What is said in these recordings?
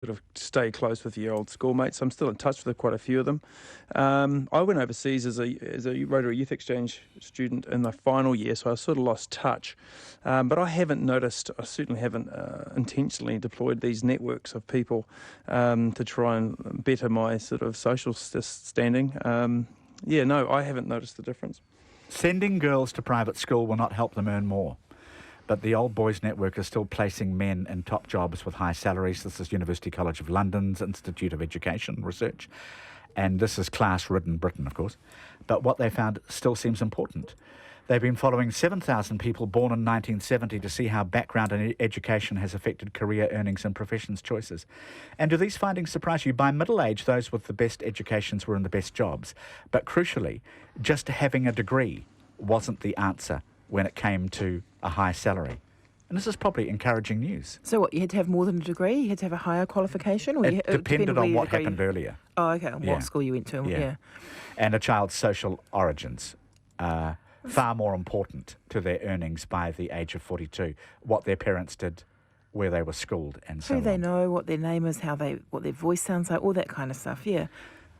sort of stay close with your old schoolmates. I'm still in touch with quite a few of them. I went overseas as a Rotary Youth Exchange student in my final year, so I sort of lost touch. But I certainly haven't intentionally deployed these networks of people to try and better my sort of social standing. No, I haven't noticed the difference. Sending girls to private school will not help them earn more. But the Old Boys Network is still placing men in top jobs with high salaries. This is University College of London's Institute of Education Research. And this is class-ridden Britain, of course. But what they found still seems important. They've been following 7,000 people born in 1970 to see how background and education has affected career earnings and professions choices. And do these findings surprise you? By middle age, those with the best educations were in the best jobs. But crucially, just having a degree wasn't the answer when it came to a high salary. And this is probably encouraging news. So what, you had to have more than a degree? You had to have a higher qualification? Or It depended on what happened earlier. Oh, okay, on what school you went to. Yeah. And a child's social origins are far more important to their earnings by the age of 42. What their parents did, where they were schooled, and so on. Who they know, what their name is, what their voice sounds like, all that kind of stuff, yeah.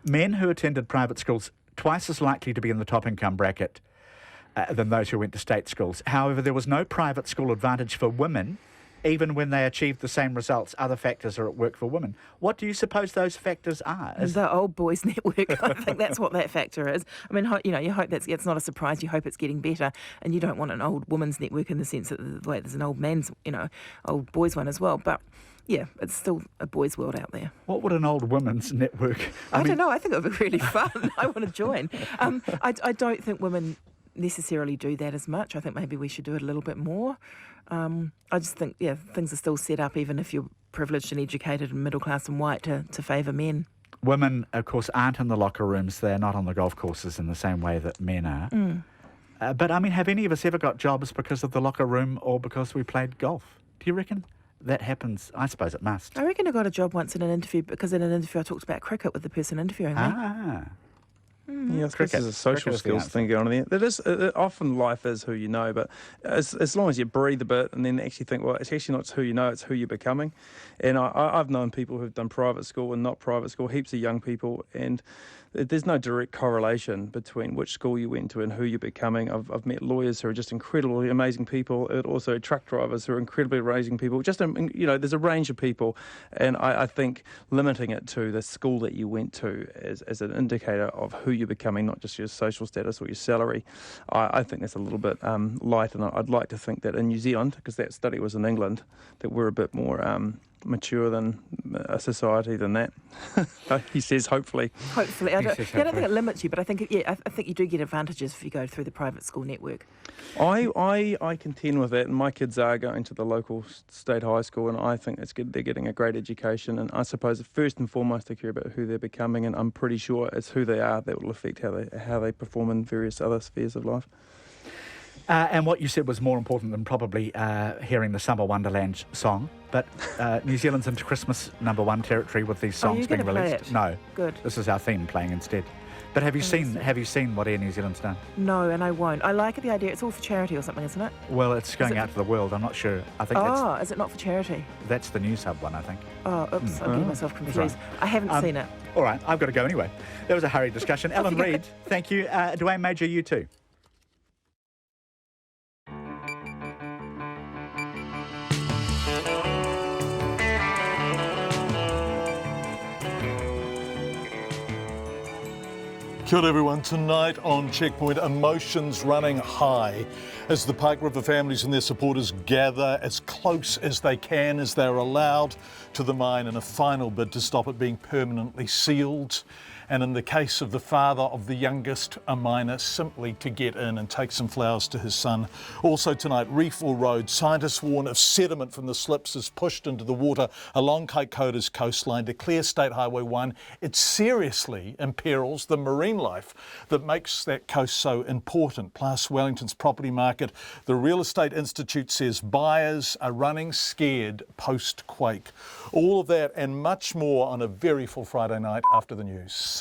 Men who attended private schools, twice as likely to be in the top income bracket than those who went to state schools. However, there was no private school advantage for women, even when they achieved the same results. Other factors are at work for women. What do you suppose those factors are? The Old Boys Network, I think that's what that factor is. I mean, you hope it's not a surprise. You hope it's getting better, and you don't want an old woman's network in the sense that there's an old man's, old boys one as well. But yeah, it's still a boys' world out there. What would an old women's network? I don't know. I think it would be really fun. I want to join. I don't think women necessarily do that as much. I think maybe we should do it a little bit more. I just think, things are still set up, even if you're privileged and educated and middle class and white, to favour men. Women, of course, aren't in the locker rooms. They're not on the golf courses in the same way that men are. But, I mean, have any of us ever got jobs because of the locker room or because we played golf? Do you reckon that happens? I suppose it must. I reckon I got a job once in an interview because in an interview I talked about cricket with the person interviewing me. Yeah, I think there's a social skills thing going on there. That is, often life is who you know, but as long as you breathe a bit and then actually think, well, it's actually not who you know, it's who you're becoming. And I've known people who've done private school and not private school, heaps of young people, and there's no direct correlation between which school you went to and who you're becoming. I've met lawyers who are just incredibly amazing people, and also truck drivers who are incredibly amazing people. Just, there's a range of people, and I think limiting it to the school that you went to as an indicator of who you're becoming, not just your social status or your salary, I think that's a little bit light, and I'd like to think that in New Zealand, because that study was in England, that we're a bit more mature than a society than that. He says, hopefully. Hopefully. I don't think it limits you, but I think you do get advantages if you go through the private school network. I contend with that, and my kids are going to the local state high school, and I think they're getting a great education, and I suppose first and foremost they care about who they're becoming, and I'm pretty sure it's who they are that will affect how they perform in various other spheres of life. And what you said was more important than probably hearing the Summer Wonderland song. But New Zealand's into Christmas #1 territory with these songs being released. No, good. This is our theme playing instead. But have you seen what Air New Zealand's done? No, and I won't. I like the idea. It's all for charity or something, isn't it? Well, it's going out to the world. I'm not sure. I think is it not for charity? That's the News Hub one, I think. Oh, oops, I'm getting myself confused. Right. I haven't seen it. All right, I've got to go anyway. That was a hurried discussion. Ellen Reid, thank you. Dwayne Major, you too. Kia ora everyone. Tonight on Checkpoint, emotions running high as the Pike River families and their supporters gather as close as they can as they're allowed to the mine in a final bid to stop it being permanently sealed. And in the case of the father of the youngest, a miner, simply to get in and take some flowers to his son. Also tonight, reef or road, scientists warn if sediment from the slips is pushed into the water along Cape Coda's coastline to clear State Highway 1, it seriously imperils the marine life that makes that coast so important. Plus, Wellington's property market, the Real Estate Institute says buyers are running scared post-quake. All of that and much more on a very full Friday night after the news.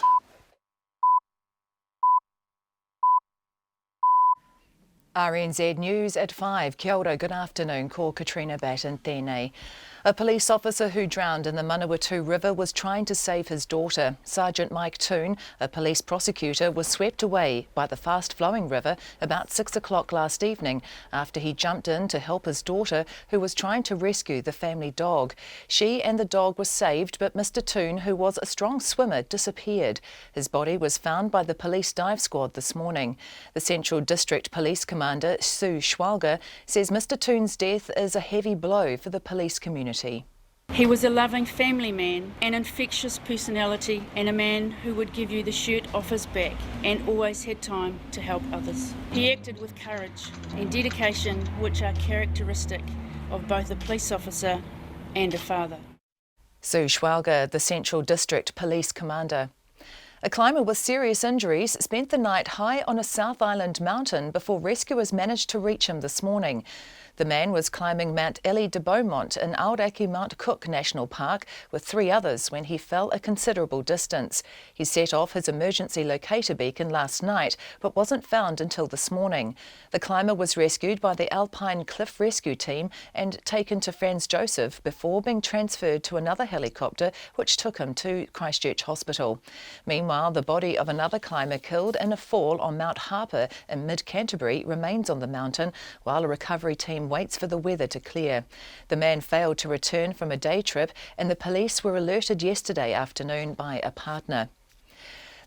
RNZ News at 5. Kia ora, good afternoon. Ko Katrina Batten tēnei. A police officer who drowned in the Manawatu River was trying to save his daughter. Sergeant Mike Toon, a police prosecutor, was swept away by the fast-flowing river about 6 o'clock last evening after he jumped in to help his daughter, who was trying to rescue the family dog. She and the dog were saved, but Mr. Toon, who was a strong swimmer, disappeared. His body was found by the police dive squad this morning. The Central District Police Commander, Sue Schwalger, says Mr. Toon's death is a heavy blow for the police community. He was a loving family man, an infectious personality, and a man who would give you the shirt off his back and always had time to help others. He acted with courage and dedication, which are characteristic of both a police officer and a father. Sue Schwalger, the Central District Police Commander. A climber with serious injuries spent the night high on a South Island mountain before rescuers managed to reach him this morning. The man was climbing Mount Elie de Beaumont in Aoraki Mount Cook National Park with 3 others when he fell a considerable distance. He set off his emergency locator beacon last night but wasn't found until this morning. The climber was rescued by the Alpine Cliff Rescue Team and taken to Franz Josef before being transferred to another helicopter which took him to Christchurch Hospital. Meanwhile, the body of another climber killed in a fall on Mount Harper in mid-Canterbury remains on the mountain while a recovery team waits for the weather to clear. The man failed to return from a day trip and the police were alerted yesterday afternoon by a partner.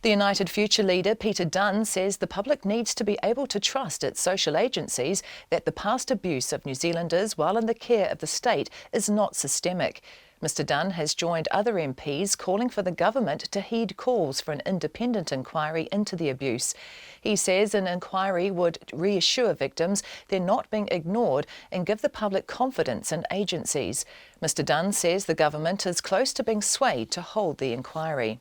The United Future leader Peter Dunn says the public needs to be able to trust its social agencies that the past abuse of New Zealanders while in the care of the state is not systemic. Mr Dunn has joined other MPs calling for the government to heed calls for an independent inquiry into the abuse. He says an inquiry would reassure victims they're not being ignored and give the public confidence in agencies. Mr Dunn says the government is close to being swayed to hold the inquiry.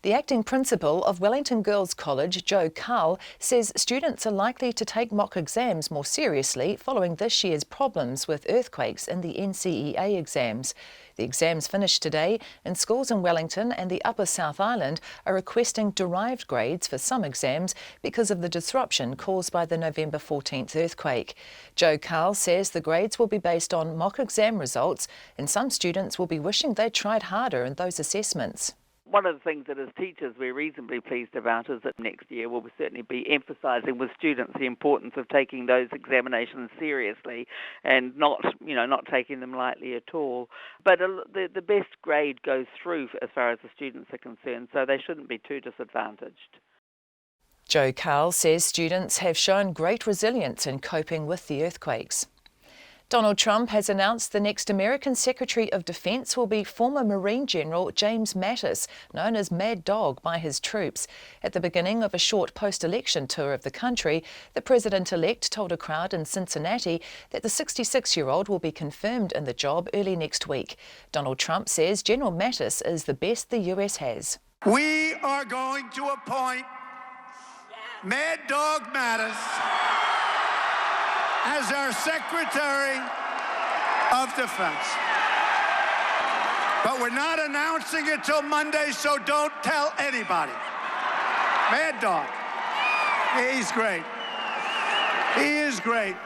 The acting principal of Wellington Girls College, Joe Carl, says students are likely to take mock exams more seriously following this year's problems with earthquakes in the NCEA exams. The exams finished today, and schools in Wellington and the Upper South Island are requesting derived grades for some exams because of the disruption caused by the November 14th earthquake. Joe Carl says the grades will be based on mock exam results, and some students will be wishing they'd tried harder in those assessments. One of the things that as teachers we're reasonably pleased about is that next year we'll certainly be emphasising with students the importance of taking those examinations seriously and not taking them lightly at all. But the best grade goes through as far as the students are concerned, so they shouldn't be too disadvantaged. Joe Carl says students have shown great resilience in coping with the earthquakes. Donald Trump has announced the next American Secretary of Defense will be former Marine General James Mattis, known as Mad Dog by his troops. At the beginning of a short post-election tour of the country, the president-elect told a crowd in Cincinnati that the 66-year-old will be confirmed in the job early next week. Donald Trump says General Mattis is the best the US has. We are going to appoint Mad Dog Mattis as our Secretary of Defense. But we're not announcing it till Monday, so don't tell anybody. Mad Dog. He's great. He is great.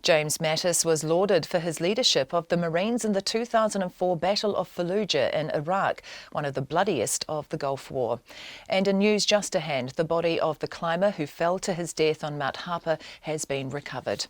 James Mattis was lauded for his leadership of the Marines in the 2004 Battle of Fallujah in Iraq, one of the bloodiest of the Gulf War. And in news just to hand, the body of the climber who fell to his death on Mount Harper has been recovered.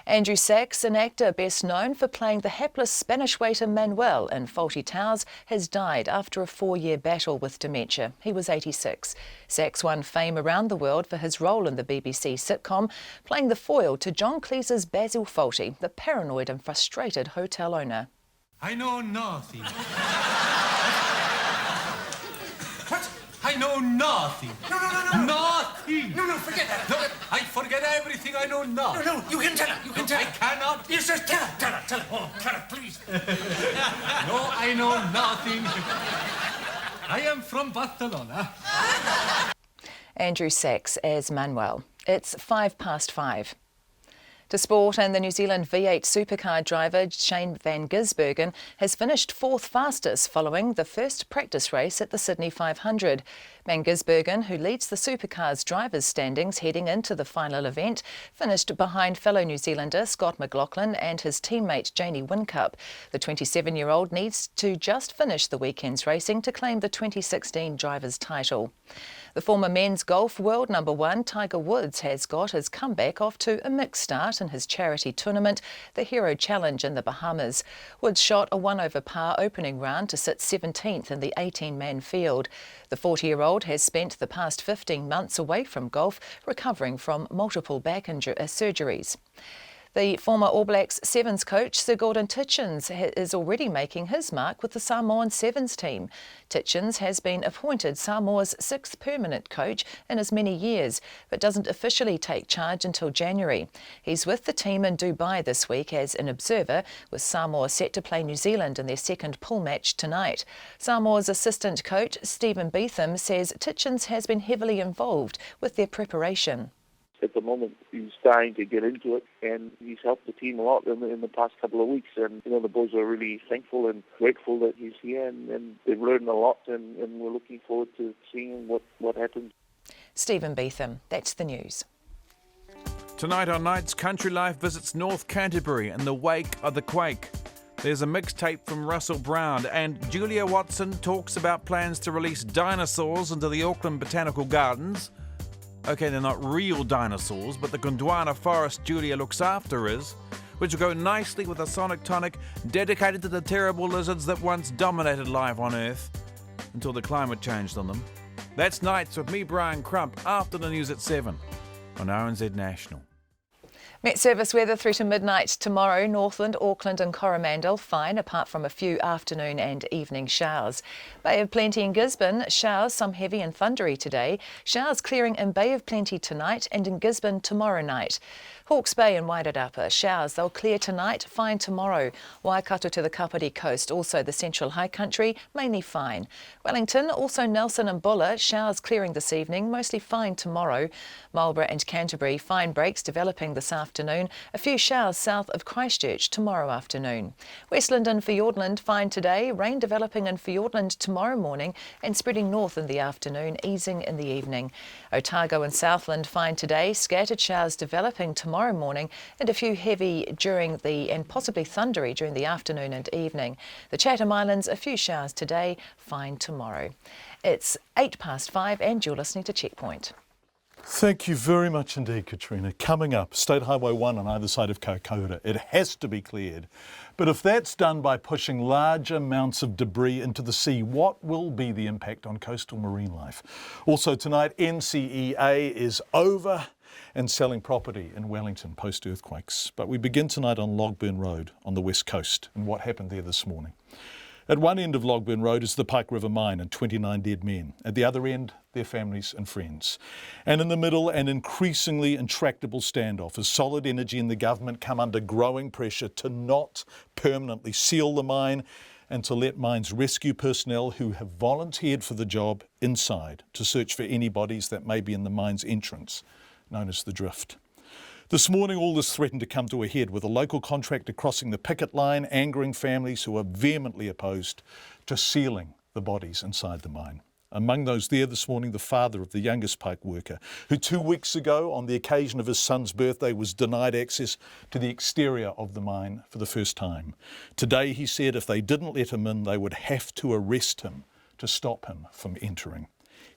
Andrew Sachs, an actor best known for playing the hapless Spanish waiter Manuel in Fawlty Towers, has died after a 4-year battle with dementia. He was 86. Sachs won fame around the world for his role in the BBC sitcom, playing the foil to John Cleese's Basil Fawlty, the paranoid and frustrated hotel owner. I know nothing. What? I know nothing. No. Nothing. No, forget that. No, I forget everything. I know nothing. No, you can tell her. You can tell I her. cannot. Yes, just tell her. Oh, tell her, please. No, I know nothing. I am from Barcelona. Andrew Sachs as Manuel. It's 5 past 5. For sport, and the New Zealand V8 supercar driver Shane van Gisbergen has finished fourth fastest following the first practice race at the Sydney 500. Van Gisbergen, who leads the supercars drivers' standings heading into the final event, finished behind fellow New Zealander Scott McLaughlin and his teammate Janie Wincup. The 27-year-old needs to just finish the weekend's racing to claim the 2016 drivers' title. The former men's golf world number one, Tiger Woods, has got his comeback off to a mixed start in his charity tournament, the Hero Challenge in the Bahamas. Woods shot a 1-over-par opening round to sit 17th in the 18-man field. The 40-year-old has spent the past 15 months away from golf, recovering from multiple back surgeries. The former All Blacks Sevens coach Sir Gordon Tietjens is already making his mark with the Samoan Sevens team. Tietjens has been appointed Samoa's 6th permanent coach in as many years, but doesn't officially take charge until January. He's with the team in Dubai this week as an observer, with Samoa set to play New Zealand in their second pool match tonight. Samoa's assistant coach Stephen Beetham says Tietjens has been heavily involved with their preparation. At the moment, he's starting to get into it, and he's helped the team a lot in the past couple of weeks. And the boys are really thankful and grateful that he's here, and they've learned a lot, and we're looking forward to seeing what happens. Stephen Beetham, that's the news. Tonight on Nights, Country Life visits North Canterbury in the wake of the quake. There's a mixtape from Russell Brown, and Julia Watson talks about plans to release dinosaurs into the Auckland Botanical Gardens. Okay, they're not real dinosaurs, but the Gondwana forest Julia looks after is, which will go nicely with a sonic tonic dedicated to the terrible lizards that once dominated life on Earth, until the climate changed on them. That's Nights with me, Brian Crump, after the news at 7 on RNZ National. Met Service weather through to midnight tomorrow. Northland, Auckland and Coromandel fine, apart from a few afternoon and evening showers. Bay of Plenty in Gisborne, showers, some heavy and thundery today. Showers clearing in Bay of Plenty tonight and in Gisborne tomorrow night. Hawke's Bay and Wairarapa, showers, they'll clear tonight, fine tomorrow. Waikato to the Kapiti coast, also the central high country, mainly fine. Wellington, also Nelson and Buller, showers clearing this evening, mostly fine tomorrow. Marlborough and Canterbury, fine breaks developing this afternoon. A few showers south of Christchurch tomorrow afternoon. Westland and Fiordland, fine today, rain developing in Fiordland tomorrow morning and spreading north in the afternoon, easing in the evening. Otago and Southland, fine today, scattered showers developing tomorrow morning and a few heavy and possibly thundery during the afternoon and evening. The Chatham Islands, a few showers today, fine tomorrow. It's 5:08 and you're listening to Checkpoint. Thank you very much indeed, Katrina. Coming up, State Highway 1 on either side of Kaikoura. It has to be cleared. But if that's done by pushing large amounts of debris into the sea, what will be the impact on coastal marine life? Also tonight, NCEA is over and selling property in Wellington post-earthquakes. But we begin tonight on Logburn Road on the west coast and what happened there this morning. At one end of Logburn Road is the Pike River mine and 29 dead men. At the other end, their families and friends. And in the middle, an increasingly intractable standoff as Solid Energy and the government come under growing pressure to not permanently seal the mine and to let mines rescue personnel who have volunteered for the job inside to search for any bodies that may be in the mine's entrance, known as the drift. This morning, all this threatened to come to a head with a local contractor crossing the picket line, angering families who are vehemently opposed to sealing the bodies inside the mine. Among those there this morning, the father of the youngest Pike worker, who 2 weeks ago, on the occasion of his son's birthday, was denied access to the exterior of the mine for the first time. Today, he said if they didn't let him in, they would have to arrest him to stop him from entering.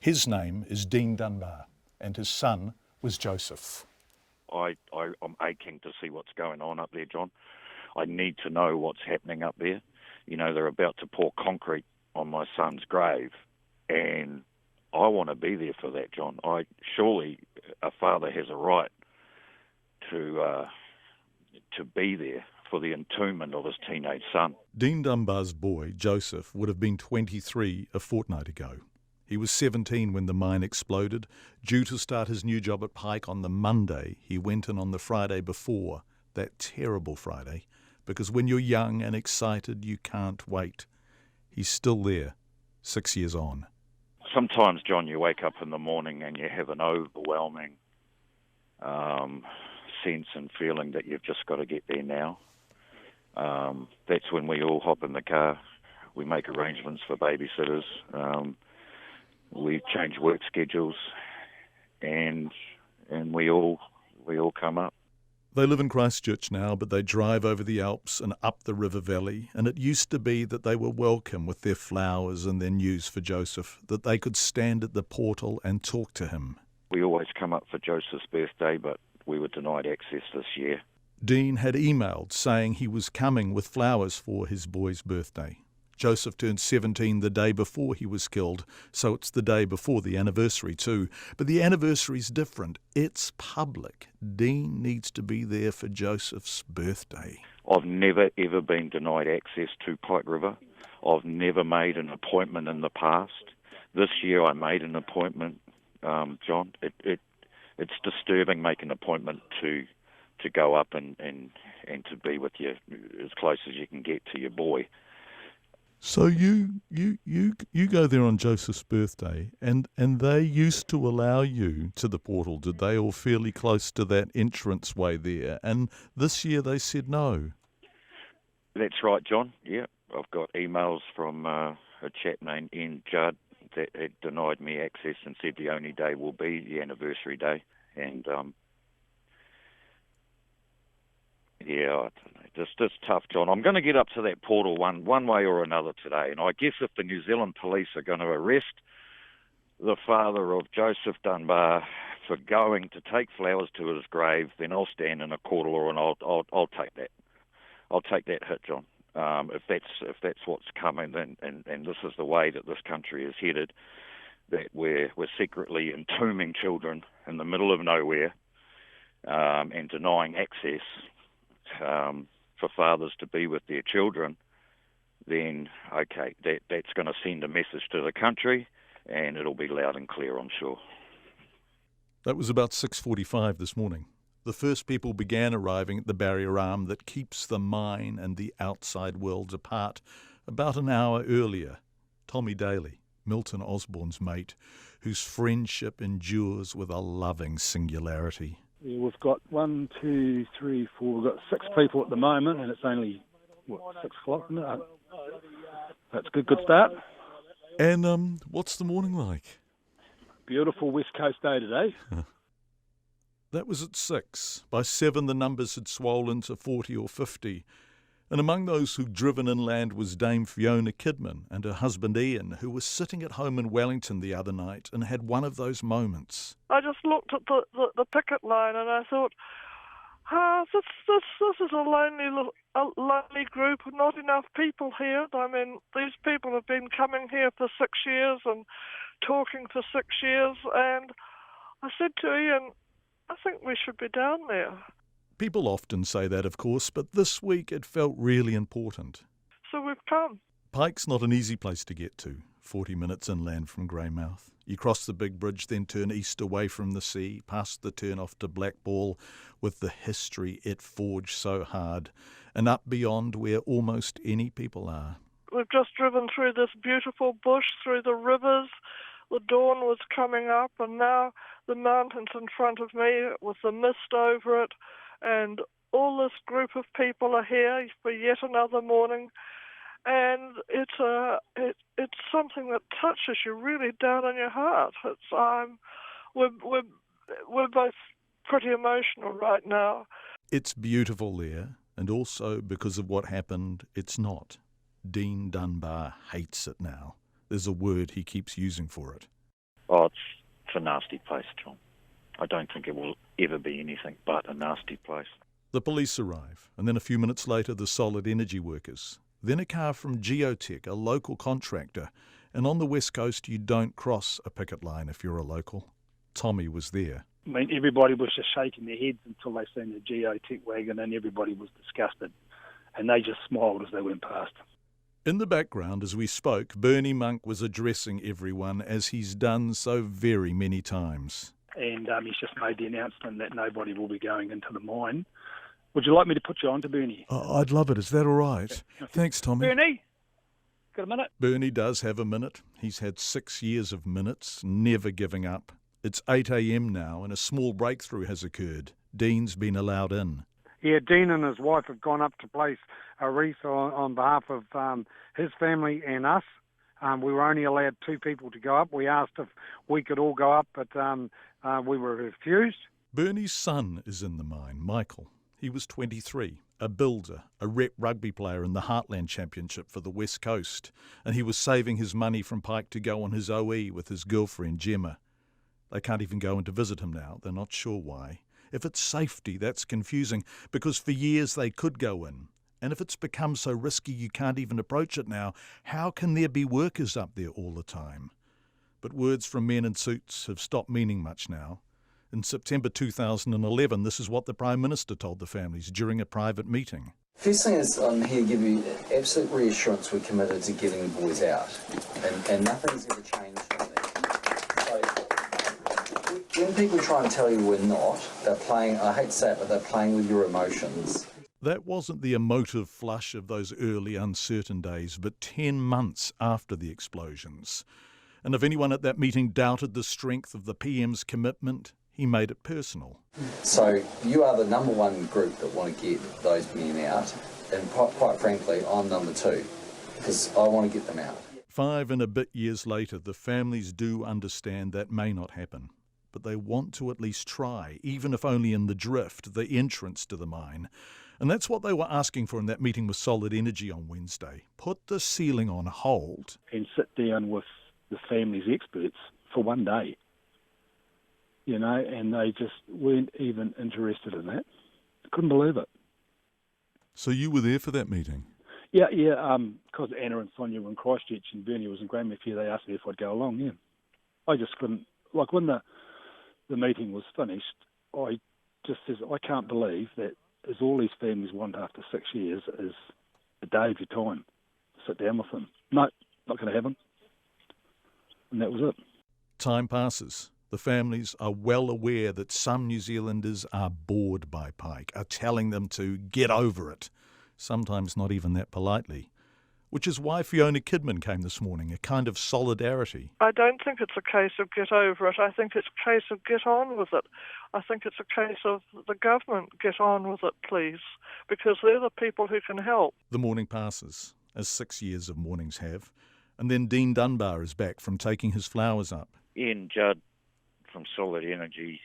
His name is Dean Dunbar, and his son was Joseph. I'm aching to see what's going on up there, John. I need to know what's happening up there. You know, they're about to pour concrete on my son's grave, and I want to be there for that, John. Surely a father has a right to be there for the entombment of his teenage son. Dean Dunbar's boy, Joseph, would have been 23 a fortnight ago. He was 17 when the mine exploded. Due to start his new job at Pike on the Monday, he went in on the Friday before, that terrible Friday, because when you're young and excited, you can't wait. He's still there, 6 years on. Sometimes, John, you wake up in the morning and you have an overwhelming sense and feeling that you've just got to get there now. That's when we all hop in the car. We make arrangements for babysitters. We change work schedules, and we all come up. They live in Christchurch now, but they drive over the Alps and up the river valley, and it used to be that they were welcome with their flowers and their news for Joseph, that they could stand at the portal and talk to him. We always come up for Joseph's birthday, but we were denied access this year. Dean had emailed saying he was coming with flowers for his boy's birthday. Joseph turned 17 the day before he was killed, so it's the day before the anniversary too. But the anniversary's different. It's public. Dean needs to be there for Joseph's birthday. I've never, ever been denied access to Pike River. I've never made an appointment in the past. This year I made an appointment, John. It's disturbing making an appointment to go up and to be with you as close as you can get to your boy. So you go there on Joseph's birthday, and they used to allow you to the portal, did they, or fairly close to that entranceway there? And this year they said no. That's right, John. Yeah, I've got emails from a chap named Ian Judd that had denied me access and said the only day will be the anniversary day. And yeah, I don't know. Just tough, John. I'm going to get up to that portal one way or another today, and I guess if the New Zealand police are going to arrest the father of Joseph Dunbar for going to take flowers to his grave, then I'll stand in a court law and I'll take that. I'll take that hit, John. If that's what's coming, then and this is the way that this country is headed, that we're secretly entombing children in the middle of nowhere and denying access for fathers to be with their children, then, okay, that's going to send a message to the country, and it'll be loud and clear, I'm sure. That was about 6:45 this morning. The first people began arriving at the barrier arm that keeps the mine and the outside worlds apart about an hour earlier. Tommy Daly, Milton Osborne's mate, whose friendship endures with a loving singularity. Yeah, we've got 1, 2, 3, 4. We've got 6 people at the moment, and it's only 6 o'clock, isn't it? That's a good start. And what's the morning like? Beautiful West Coast day today. That was at 6. By 7, the numbers had swollen to 40 or 50. And among those who'd driven inland was Dame Fiona Kidman and her husband Ian, who was sitting at home in Wellington the other night and had one of those moments. I just looked at the picket line and I thought, this is a lonely group, not enough people here. I mean, these people have been coming here for 6 years and talking for 6 years, and I said to Ian, I think we should be down there. People often say that, of course, but this week it felt really important. So we've come. Pike's not an easy place to get to, 40 minutes inland from Greymouth. You cross the big bridge, then turn east away from the sea, past the turn-off to Blackball, with the history it forged so hard, and up beyond where almost any people are. We've just driven through this beautiful bush, through the rivers. The dawn was coming up, and now the mountains in front of me with the mist over it, and all this group of people are here for yet another morning, and it's something that touches you really down in your heart. We're both pretty emotional right now. It's beautiful there, and also because of what happened, it's not. Dean Dunbar hates it now. There's a word he keeps using for it. Oh, it's a nasty place, John. I don't think it will ever be anything but a nasty place. The police arrive, and then a few minutes later the solid energy workers. Then a car from Geotech, a local contractor. And on the West Coast you don't cross a picket line if you're a local. Tommy was there. I mean, everybody was just shaking their heads until they seen the Geotech wagon, and everybody was disgusted. And they just smiled as they went past. In the background, as we spoke, Bernie Monk was addressing everyone, as he's done so very many times. And he's just made the announcement that nobody will be going into the mine. Would you like me to put you on to Bernie? I'd love it. Is that all right? Thanks, Tommy. Bernie, got a minute? Bernie does have a minute. He's had 6 years of minutes, never giving up. It's 8 a.m. now, and a small breakthrough has occurred. Dean's been allowed in. Yeah, Dean and his wife have gone up to place a wreath on behalf of his family and us. We were only allowed 2 people to go up. We asked if we could all go up, but we were refused. Bernie's son is in the mine, Michael. He was 23, a builder, a rep rugby player in the Heartland Championship for the West Coast, and he was saving his money from Pike to go on his OE with his girlfriend Gemma. They can't even go in to visit him now. They're not sure why. If it's safety, that's confusing, because for years they could go in. And if it's become so risky you can't even approach it now, how can there be workers up there all the time? But words from men in suits have stopped meaning much now. In September 2011, this is what the Prime Minister told the families during a private meeting. First thing is, I'm here to give you absolute reassurance we're committed to getting the boys out. And nothing's ever changed on that. So, when people try and tell you we're not, they're playing, I hate to say it, but they're playing with your emotions. That wasn't the emotive flush of those early uncertain days, but 10 months after the explosions. And if anyone at that meeting doubted the strength of the PM's commitment, he made it personal. So you are the number one group that want to get those men out, and quite frankly, I'm number 2, because I want to get them out. 5 and a bit years later, the families do understand that may not happen, but they want to at least try, even if only in the drift, the entrance to the mine. And that's what they were asking for in that meeting with Solid Energy on Wednesday. Put the ceiling on hold. And sit down with the family's experts for one day. You know, and they just weren't even interested in that. I couldn't believe it. So you were there for that meeting? Yeah, because Anna and Sonia were in Christchurch and Bernie was in Grandmere, they asked me if I'd go along, yeah. I just couldn't, like when the meeting was finished, I just said, I can't believe that as all these families want after 6 years is a day of your time to sit down with them. No, not going to happen. And that was it. Time passes. The families are well aware that some New Zealanders are bored by Pike, are telling them to get over it, sometimes not even that politely. Which is why Fiona Kidman came this morning, a kind of solidarity. I don't think it's a case of get over it. I think it's a case of get on with it. I think it's a case of the government get on with it, please, because they're the people who can help. The morning passes, as 6 years of mornings have, and then Dean Dunbar is back from taking his flowers up. Ian Judd from Solid Energy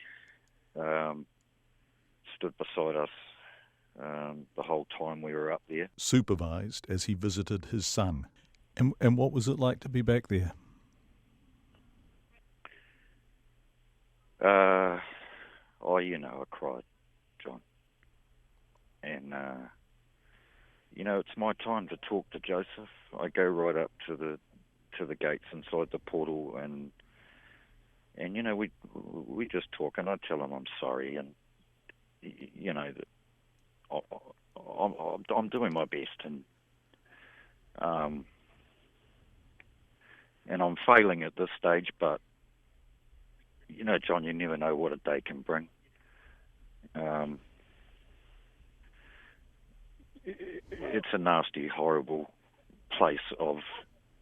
stood beside us the whole time we were up there. Supervised as he visited his son. And what was it like to be back there? I cried, John. And, it's my time to talk to Joseph. I go right up to the gates inside the portal and we just talk, and I tell him I'm sorry, and that I'm doing my best, and I'm failing at this stage, but John, you never know what a day can bring. It's a nasty, horrible place of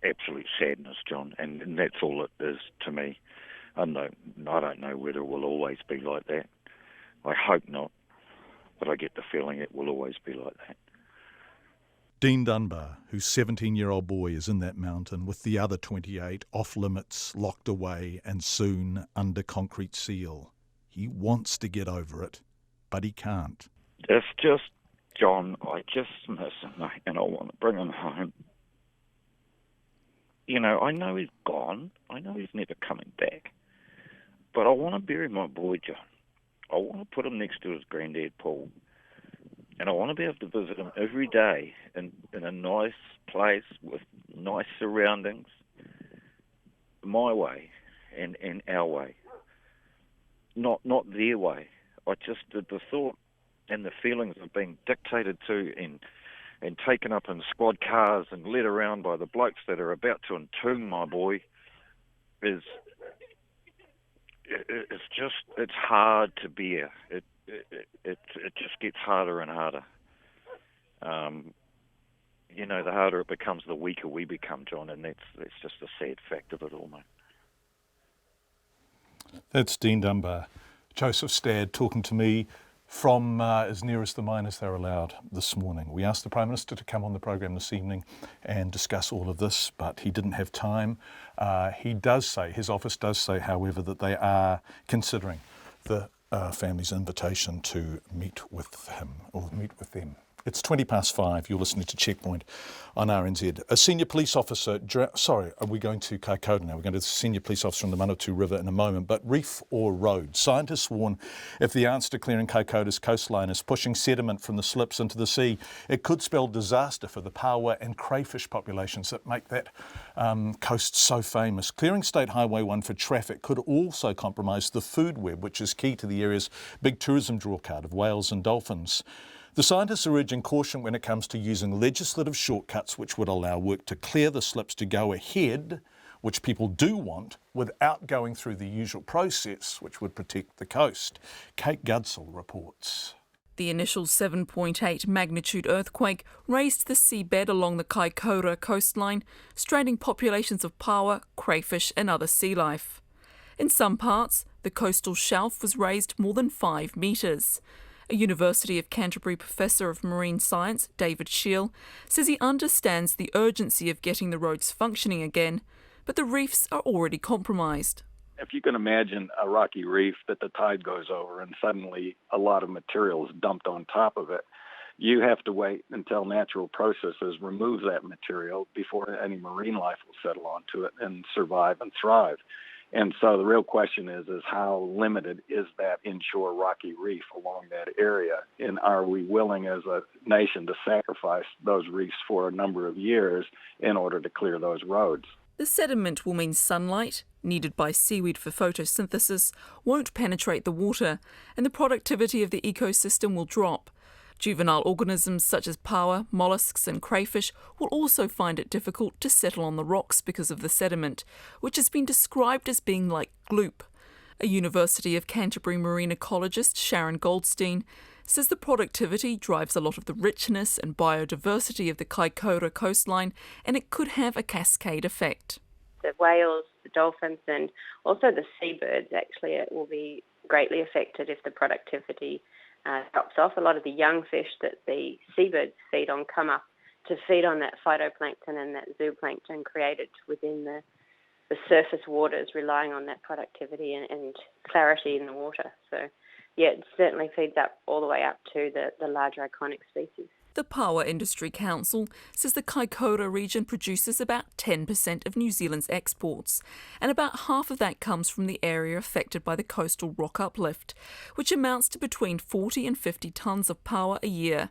absolute sadness, John, and that's all it is to me. I don't know whether it will always be like that. I hope not, but I get the feeling it will always be like that. Dean Dunbar, whose 17-year-old boy is in that mountain with the other 28 off limits, locked away, and soon under concrete seal. He wants to get over it, but he can't. It's just, John, I just miss him, mate, and I want to bring him home. I know he's gone. I know he's never coming back. But I want to bury my boy, John. I want to put him next to his granddad, Paul. And I want to be able to visit him every day in a nice place with nice surroundings, my way and our way, not their way. The thought and the feelings of being dictated to and taken up in squad cars and led around by the blokes that are about to entomb my boy it's hard to bear. It just gets harder and harder. The harder it becomes, the weaker we become, John, and that's just a sad fact of it all, mate. That's Dean Dunbar. Joseph Stad talking to me from as near as the mine as they're allowed this morning. We asked the Prime Minister to come on the programme this evening and discuss all of this, but he didn't have time. He does say, his office does say, however, that they are considering the family's invitation to meet with him or meet with them. It's 5:20. You're listening to Checkpoint on RNZ. A senior police officer, are we going to Kaikoura now? We're going to the senior police officer on the Manawatu River in a moment. But reef or road? Scientists warn if the answer to clearing Kaikoura's coastline is pushing sediment from the slips into the sea, it could spell disaster for the paua and crayfish populations that make that coast so famous. Clearing State Highway 1 for traffic could also compromise the food web, which is key to the area's big tourism drawcard of whales and dolphins. The scientists are urging caution when it comes to using legislative shortcuts which would allow work to clear the slips to go ahead, which people do want, without going through the usual process, which would protect the coast. Kate Gudsall reports. The initial 7.8 magnitude earthquake raised the seabed along the Kaikoura coastline, straining populations of paua, crayfish and other sea life. In some parts, the coastal shelf was raised more than 5 metres. A University of Canterbury professor of marine science, David Shiel, says he understands the urgency of getting the roads functioning again, but the reefs are already compromised. If you can imagine a rocky reef that the tide goes over and suddenly a lot of material is dumped on top of it, you have to wait until natural processes remove that material before any marine life will settle onto it and survive and thrive. And so the real question is how limited is that inshore rocky reef along that area? And are we willing as a nation to sacrifice those reefs for a number of years in order to clear those roads? The sediment will mean sunlight, needed by seaweed for photosynthesis, won't penetrate the water, and the productivity of the ecosystem will drop. Juvenile organisms such as paua, molluscs and crayfish will also find it difficult to settle on the rocks because of the sediment, which has been described as being like gloop. A University of Canterbury marine ecologist, Sharon Goldstein, says the productivity drives a lot of the richness and biodiversity of the Kaikoura coastline, and it could have a cascade effect. The whales, the dolphins and also the seabirds, actually, it will be greatly affected if the productivity drops off. A lot of the young fish that the seabirds feed on come up to feed on that phytoplankton and that zooplankton created within the surface waters, relying on that productivity and clarity in the water. So, yeah, it certainly feeds up all the way up to the larger iconic species. The Paua Industry Council says the Kaikoura region produces about 10% of New Zealand's exports, and about half of that comes from the area affected by the coastal rock uplift, which amounts to between 40 and 50 tonnes of paua a year.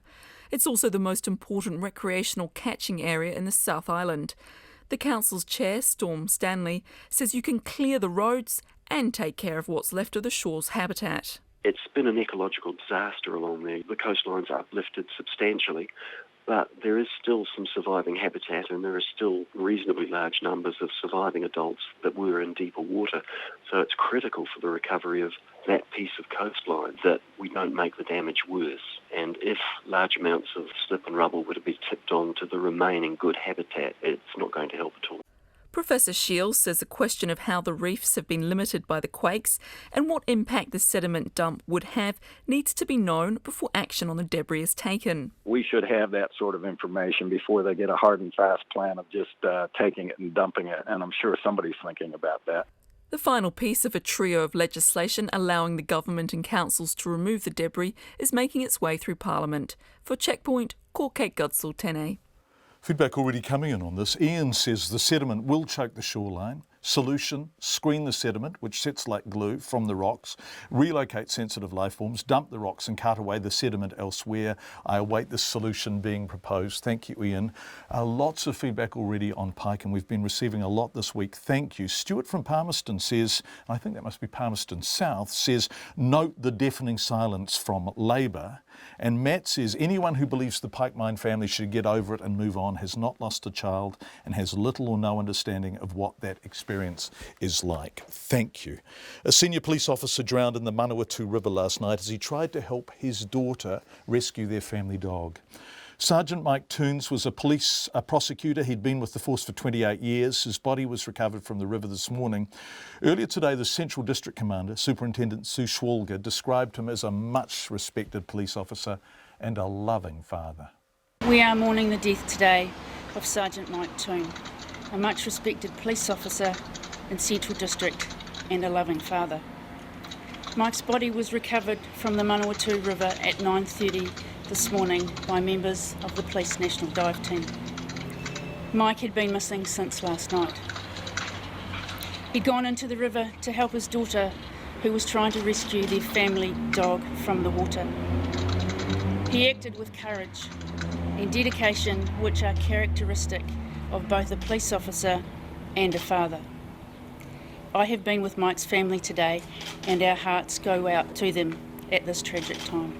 It's also the most important recreational catching area in the South Island. The council's chair, Storm Stanley, says you can clear the roads and take care of what's left of the shore's habitat. It's been an ecological disaster along there. The coastline's uplifted substantially, but there is still some surviving habitat and there are still reasonably large numbers of surviving adults that were in deeper water. So it's critical for the recovery of that piece of coastline that we don't make the damage worse. And if large amounts of slip and rubble were to be tipped onto the remaining good habitat, it's not going to help at all. Professor Shields says the question of how the reefs have been limited by the quakes and what impact the sediment dump would have needs to be known before action on the debris is taken. We should have that sort of information before they get a hard and fast plan of just taking it and dumping it, and I'm sure somebody's thinking about that. The final piece of a trio of legislation allowing the government and councils to remove the debris is making its way through Parliament. For Checkpoint, call Kate Gudsall, 10A. Feedback already coming in on this. Ian says the sediment will choke the shoreline. Solution, screen the sediment, which sits like glue, from the rocks, relocate sensitive life forms, dump the rocks and cut away the sediment elsewhere. I await this solution being proposed. Thank you, Ian. Lots of feedback already on Pike, and we've been receiving a lot this week. Thank you. Stuart from Palmerston says, I think that must be Palmerston South, says, note the deafening silence from Labor. And Matt says, anyone who believes the Pike Mine family should get over it and move on has not lost a child and has little or no understanding of what that experience is like. Thank you. A senior police officer drowned in the Manawatu River last night as he tried to help his daughter rescue their family dog. Sergeant Mike Toons was a prosecutor. He'd been with the force for 28 years. His body was recovered from the river this morning. Earlier today, the Central District Commander, Superintendent Sue Schwalger, described him as a much respected police officer and a loving father. We are mourning the death today of Sergeant Mike Toon, a much respected police officer in Central District and a loving father. Mike's body was recovered from the Manawatu River at 9:30 this morning by members of the Police National Dive Team. Mike had been missing since last night. He'd gone into the river to help his daughter, who was trying to rescue their family dog from the water. He acted with courage and dedication, which are characteristic of both a police officer and a father. I have been with Mike's family today, and our hearts go out to them at this tragic time.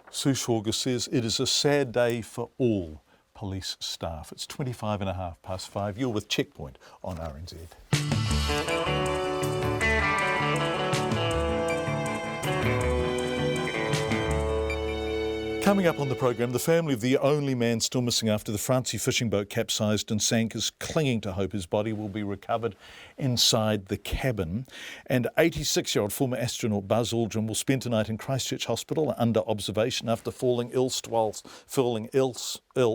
Sue Schwalger says it is a sad day for all police staff. It's 5:25 You're with Checkpoint on RNZ. Coming up on the programme, the family of the only man still missing after the Francie fishing boat capsized and sank is clinging to hope his body will be recovered inside the cabin. And 86-year-old former astronaut Buzz Aldrin will spend tonight in Christchurch Hospital under observation after falling ill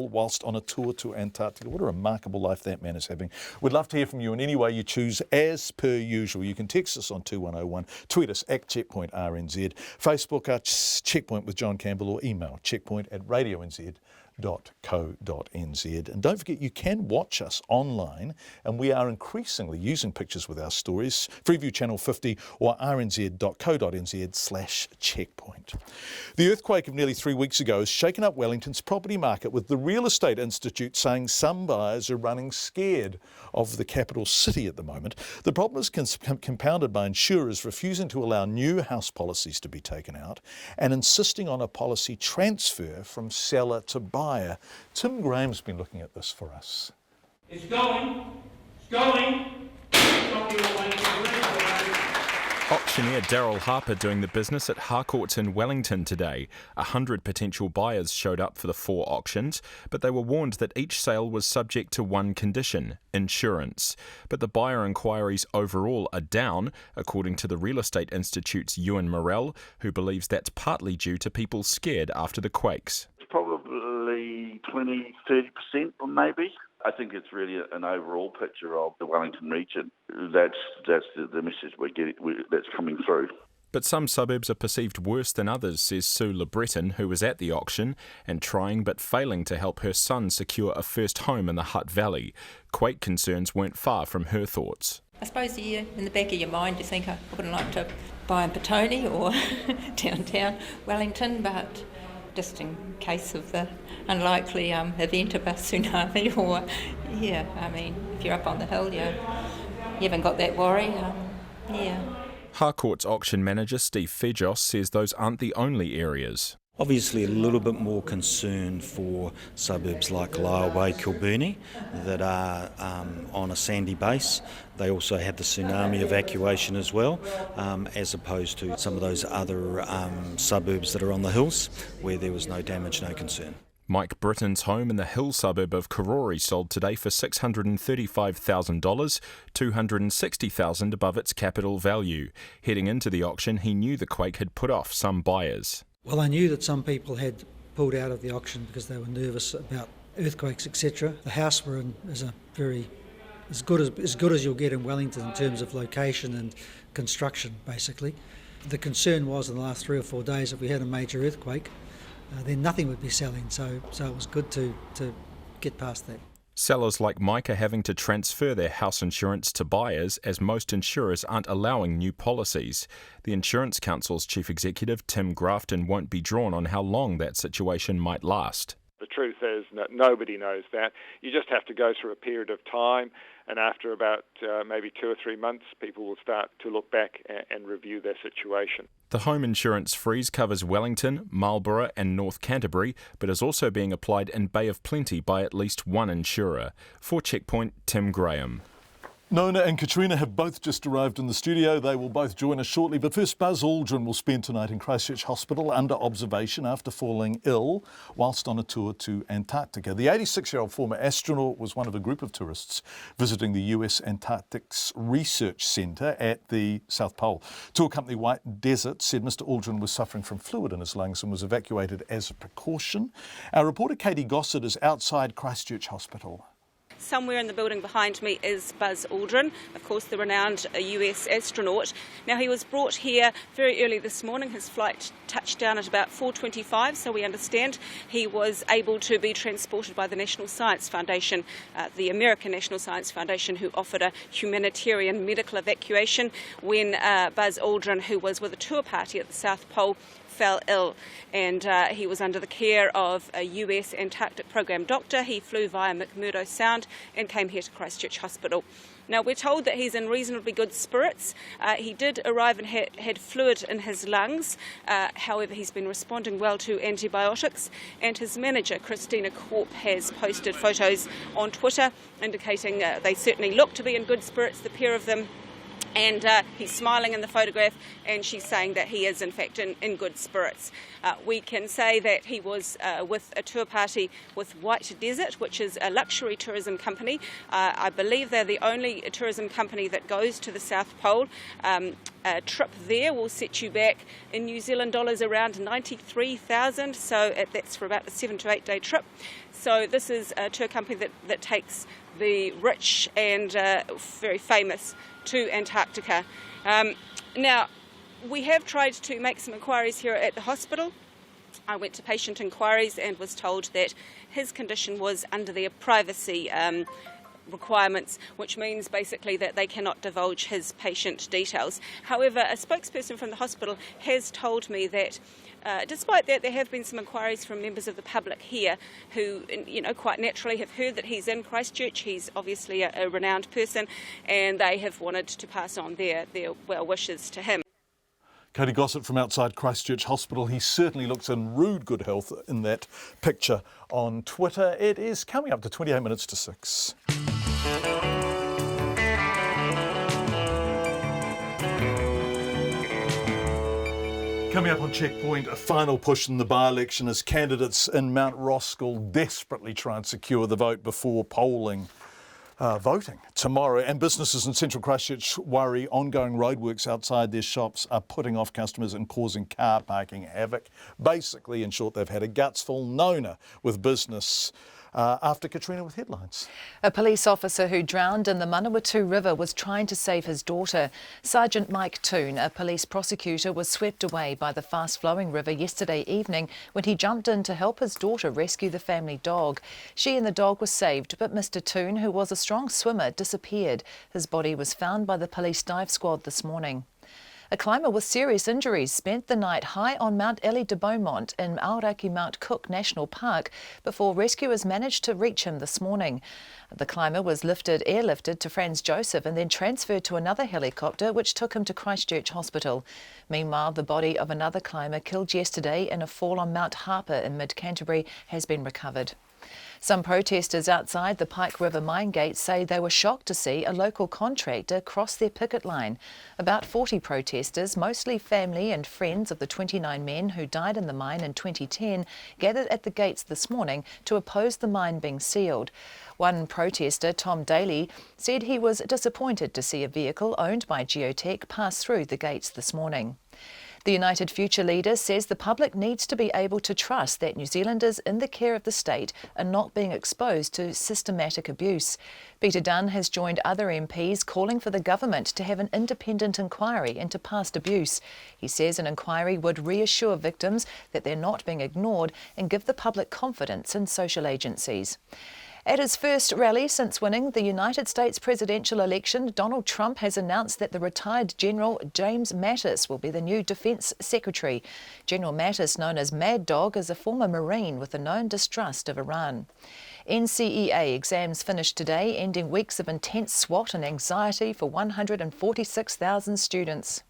whilst on a tour to Antarctica. What a remarkable life that man is having. We'd love to hear from you in any way you choose, as per usual. You can text us on 2101, tweet us at Checkpoint RNZ, Facebook our Checkpoint with John Campbell, or email checkpoint@radionz.co.nz. And don't forget, you can watch us online, and we are increasingly using pictures with our stories. Freeview Channel 50 or rnz.co.nz/checkpoint. The earthquake of nearly 3 weeks ago has shaken up Wellington's property market, with the Real Estate Institute saying some buyers are running scared of the capital city at the moment. The problem is compounded by insurers refusing to allow new house policies to be taken out and insisting on a policy transfer from seller to buyer. Tim Graham's been looking at this for us. It's going. Stop your way. Auctioneer Daryl Harper doing the business at Harcourts in Wellington today. 100 potential buyers showed up for the 4 auctions, but they were warned that each sale was subject to one condition: insurance. But the buyer inquiries overall are down, according to the Real Estate Institute's Ewan Morell, who believes that's partly due to people scared after the quakes. Probably 20-30% or maybe. I think it's really an overall picture of the Wellington region. That's the message we're getting, that's coming through. But some suburbs are perceived worse than others, says Sue LeBreton, who was at the auction and trying but failing to help her son secure a first home in the Hutt Valley. Quake concerns weren't far from her thoughts. I suppose in the back of your mind you think, I wouldn't like to buy in Petone or downtown Wellington, but just in case of the unlikely event of a tsunami or, if you're up on the hill, you haven't got that worry, Harcourt's auction manager Steve Fejos says those aren't the only areas. Obviously a little bit more concern for suburbs like Lyallway, Kilburnie, that are on a sandy base. They also have the tsunami evacuation as well, as opposed to some of those other suburbs that are on the hills where there was no damage, no concern. Mike Britton's home in the hill suburb of Karori sold today for $635,000, $260,000 above its capital value. Heading into the auction, he knew the quake had put off some buyers. Well, I knew that some people had pulled out of the auction because they were nervous about earthquakes, etc. The house we're in is a very as good as you'll get in Wellington in terms of location and construction, basically. The concern was in the last 3 or 4 days, if we had a major earthquake, then nothing would be selling. So it was good to get past that. Sellers like Mike are having to transfer their house insurance to buyers, as most insurers aren't allowing new policies. The Insurance Council's chief executive, Tim Grafton, won't be drawn on how long that situation might last. The truth is that nobody knows that. You just have to go through a period of time, and after about maybe 2 or 3 months, people will start to look back and review their situation. The home insurance freeze covers Wellington, Marlborough and North Canterbury, but is also being applied in Bay of Plenty by at least one insurer. For Checkpoint, Tim Graham. Nona and Katrina have both just arrived in the studio. They will both join us shortly. But first, Buzz Aldrin will spend tonight in Christchurch Hospital under observation after falling ill whilst on a tour to Antarctica. The 86-year-old former astronaut was one of a group of tourists visiting the US Antarctics Research Centre at the South Pole. Tour company White Desert said Mr Aldrin was suffering from fluid in his lungs and was evacuated as a precaution. Our reporter Katie Gossett is outside Christchurch Hospital. Somewhere in the building behind me is Buzz Aldrin, of course the renowned US astronaut. Now he was brought here very early this morning. His flight touched down at about 4:25, so we understand he was able to be transported by the National Science Foundation, the American National Science Foundation, who offered a humanitarian medical evacuation when Buzz Aldrin, who was with a tour party at the South Pole, fell ill, and he was under the care of a US Antarctic program doctor. He flew via McMurdo Sound and came here to Christchurch Hospital. Now we're told that he's in reasonably good spirits. He did arrive and had fluid in his lungs. However, he's been responding well to antibiotics, and his manager Christina Korp has posted photos on Twitter indicating they certainly look to be in good spirits, the pair of them. And he's smiling in the photograph, and she's saying that he is in fact in good spirits. We can say that he was with a tour party with White Desert, which is a luxury tourism company. I believe they're the only tourism company that goes to the South Pole. A trip there will set you back in New Zealand dollars around 93,000, so that's for about a 7 to 8 day trip. So this is a tour company that takes the rich and very famous to Antarctica. Now, we have tried to make some inquiries here at the hospital. I went to patient inquiries and was told that his condition was under their privacy requirements, which means basically that they cannot divulge his patient details. However, a spokesperson from the hospital has told me that despite that, there have been some inquiries from members of the public here who, quite naturally have heard that he's in Christchurch. He's obviously a renowned person, and they have wanted to pass on their well wishes to him. Katie Gossett from outside Christchurch Hospital. He certainly looks in rude good health in that picture on Twitter. It is coming up to 28 minutes to 6. Coming up on Checkpoint, a final push in the by-election as candidates in Mount Roskill desperately try and secure the vote before voting tomorrow. And businesses in central Christchurch worry ongoing roadworks outside their shops are putting off customers and causing car parking havoc. Basically, in short, they've had a guts full. Nona with business. After Katrina with headlines. A police officer who drowned in the Manawatu River was trying to save his daughter. Sergeant Mike Toon, a police prosecutor, was swept away by the fast-flowing river yesterday evening when he jumped in to help his daughter rescue the family dog. She and the dog were saved, but Mr Toon, who was a strong swimmer, disappeared. His body was found by the police dive squad this morning. A climber with serious injuries spent the night high on Mount Elie de Beaumont in Aoraki Mount Cook National Park before rescuers managed to reach him this morning. The climber was airlifted to Franz Joseph and then transferred to another helicopter which took him to Christchurch Hospital. Meanwhile, the body of another climber killed yesterday in a fall on Mount Harper in mid-Canterbury has been recovered. Some protesters outside the Pike River mine gate say they were shocked to see a local contractor cross their picket line. About 40 protesters, mostly family and friends of the 29 men who died in the mine in 2010, gathered at the gates this morning to oppose the mine being sealed. One protester, Tom Daly, said he was disappointed to see a vehicle owned by Geotech pass through the gates this morning. The United Future leader says the public needs to be able to trust that New Zealanders in the care of the state are not being exposed to systematic abuse. Peter Dunn has joined other MPs calling for the government to have an independent inquiry into past abuse. He says an inquiry would reassure victims that they're not being ignored and give the public confidence in social agencies. At his first rally since winning the United States presidential election, Donald Trump has announced that the retired General James Mattis will be the new Defence Secretary. General Mattis, known as Mad Dog, is a former Marine with a known distrust of Iran. NCEA exams finished today, ending weeks of intense SWOT and anxiety for 146,000 students.